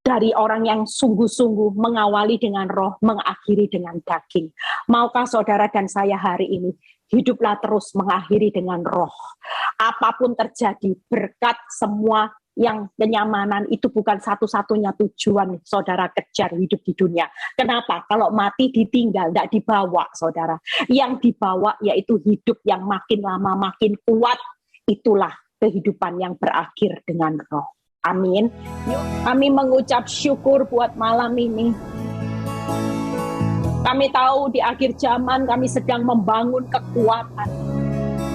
dari orang yang sungguh-sungguh mengawali dengan roh, mengakhiri dengan daging. Maukah saudara dan saya hari ini hiduplah terus mengakhiri dengan roh. Apapun terjadi, berkat semua yang kenyamanan itu bukan satu-satunya tujuan saudara kejar hidup di dunia. Kenapa? Kalau mati ditinggal, tidak dibawa saudara. Yang dibawa yaitu hidup yang makin lama makin kuat. Itulah kehidupan yang berakhir dengan roh. Amin. Yuk, kami mengucap syukur buat malam ini. Kami tahu di akhir zaman kami sedang membangun kekuatan.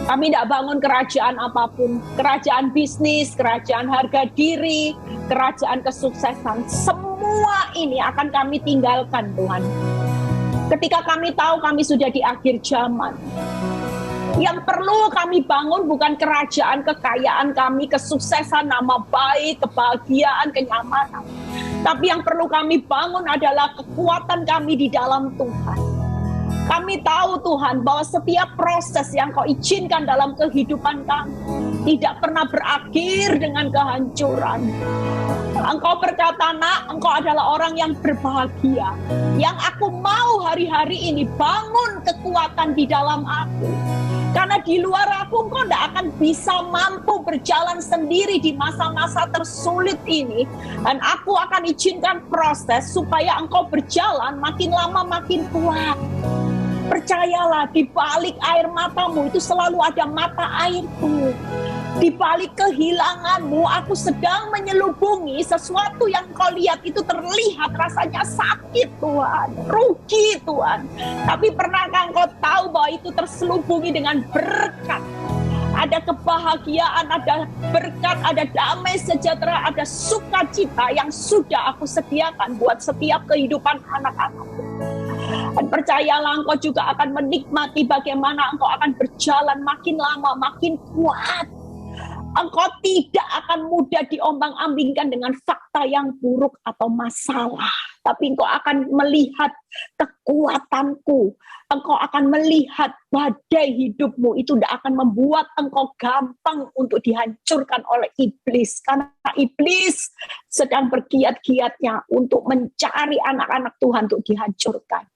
Kami tidak bangun kerajaan apapun, kerajaan bisnis, kerajaan harga diri, kerajaan kesuksesan. Semua ini akan kami tinggalkan Tuhan. Ketika kami tahu kami sudah di akhir zaman. Yang perlu kami bangun bukan kerajaan, kekayaan kami, kesuksesan, nama baik, kebahagiaan, kenyamanan. Tapi yang perlu kami bangun adalah kekuatan kami di dalam Tuhan. Kami tahu Tuhan bahwa setiap proses yang Kau izinkan dalam kehidupan kami tidak pernah berakhir dengan kehancuran. Engkau berkata, nak, Engkau adalah orang yang berbahagia. Yang aku mau hari-hari ini bangun kekuatan di dalam aku. Karena di luar aku Engkau tidak akan bisa mampu berjalan sendiri di masa-masa tersulit ini. Dan aku akan izinkan proses supaya Engkau berjalan makin lama makin kuat. Percayalah, di balik air matamu itu selalu ada mata airku. Di balik kehilanganmu, aku sedang menyelubungi sesuatu yang kau lihat itu terlihat rasanya sakit Tuhan, rugi Tuhan. Tapi pernahkah engkau tahu bahwa itu terselubungi dengan berkat? Ada kebahagiaan, ada berkat, ada damai sejahtera, ada sukacita yang sudah aku sediakan buat setiap kehidupan anak-anakku. Dan percayalah engkau juga akan menikmati bagaimana engkau akan berjalan makin lama, makin kuat. Engkau tidak akan mudah diombang-ambingkan dengan fakta yang buruk atau masalah. Tapi engkau akan melihat kekuatanku. Engkau akan melihat badai hidupmu itu tidak akan membuat engkau gampang untuk dihancurkan oleh iblis. Karena iblis sedang bergiat-giatnya untuk mencari anak-anak Tuhan untuk dihancurkan.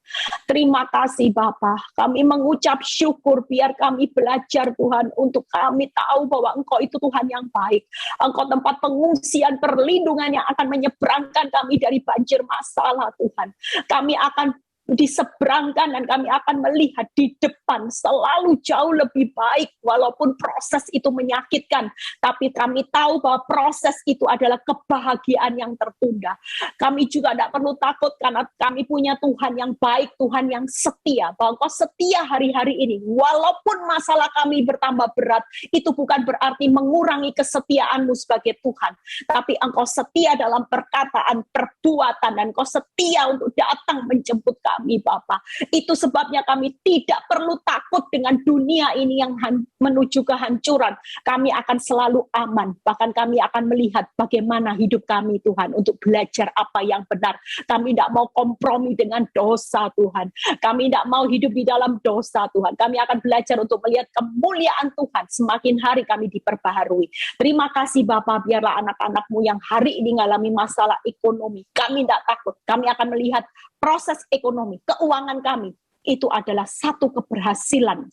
Terima kasih Bapa, kami mengucap syukur biar kami belajar Tuhan untuk kami tahu bahwa Engkau itu Tuhan yang baik. Engkau tempat pengungsian perlindungan yang akan menyeberangkan kami dari banjir masalah Tuhan. Kami akan diseberangkan dan kami akan melihat di depan selalu jauh lebih baik walaupun proses itu menyakitkan, tapi kami tahu bahwa proses itu adalah kebahagiaan yang tertunda. Kami juga tidak perlu takut karena kami punya Tuhan yang baik, Tuhan yang setia, bahwa Engkau setia hari-hari ini walaupun masalah kami bertambah berat. Itu bukan berarti mengurangi kesetiaanmu sebagai Tuhan, tapi Engkau setia dalam perkataan, perbuatan, dan Engkau setia untuk datang menjemput kami Bapa. Itu sebabnya kami tidak perlu takut dengan dunia ini yang menuju kehancuran. Kami akan selalu aman. Bahkan kami akan melihat bagaimana hidup kami Tuhan untuk belajar apa yang benar. Kami tidak mau kompromi dengan dosa Tuhan. Kami tidak mau hidup di dalam dosa Tuhan. Kami akan belajar untuk melihat kemuliaan Tuhan. Semakin hari kami diperbaharui. Terima kasih Bapa, biarlah anak-anak-Mu yang hari ini mengalami masalah ekonomi. Kami tidak takut. Kami akan melihat proses ekonomi, keuangan kami, itu adalah satu keberhasilan,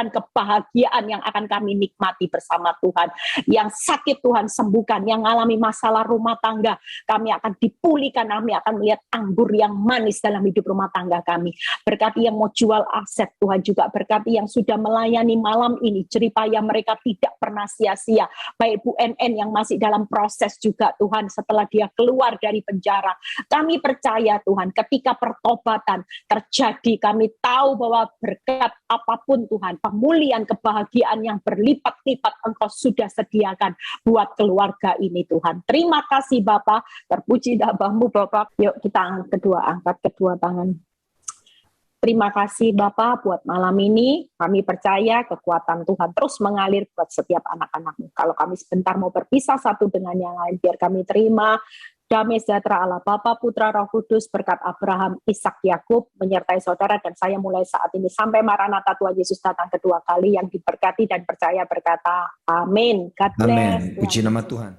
kebahagiaan yang akan kami nikmati bersama Tuhan. Yang sakit Tuhan sembuhkan, yang mengalami masalah rumah tangga, kami akan dipulihkan, kami akan melihat anggur yang manis dalam hidup rumah tangga kami. Berkati yang mau jual aset, Tuhan juga berkati yang sudah melayani malam ini, jeripaya mereka tidak pernah sia-sia. Baik Bu NN yang masih dalam proses juga Tuhan setelah dia keluar dari penjara. Kami percaya Tuhan, ketika pertobatan terjadi, kami tahu bahwa berkat apapun Tuhan, pemulihan kebahagiaan yang berlipat-lipat Engkau sudah sediakan buat keluarga ini Tuhan. Terima kasih Bapa, terpuji nama-Mu Bapa. Yuk kita angkat kedua tangan. Terima kasih Bapa buat malam ini. Kami percaya kekuatan Tuhan terus mengalir buat setiap anak-anak-Mu. Kalau kami sebentar mau berpisah satu dengan yang lain, biar kami terima damai sejahtera Allah Bapa, Putra, Roh Kudus, berkat Abraham, Ishak, Yakub menyertai saudara dan saya mulai saat ini sampai Maranatha Tuhan Yesus datang kedua kali. Yang diberkati dan percaya berkata amin. God bless.
Amin. Puji nama Tuhan.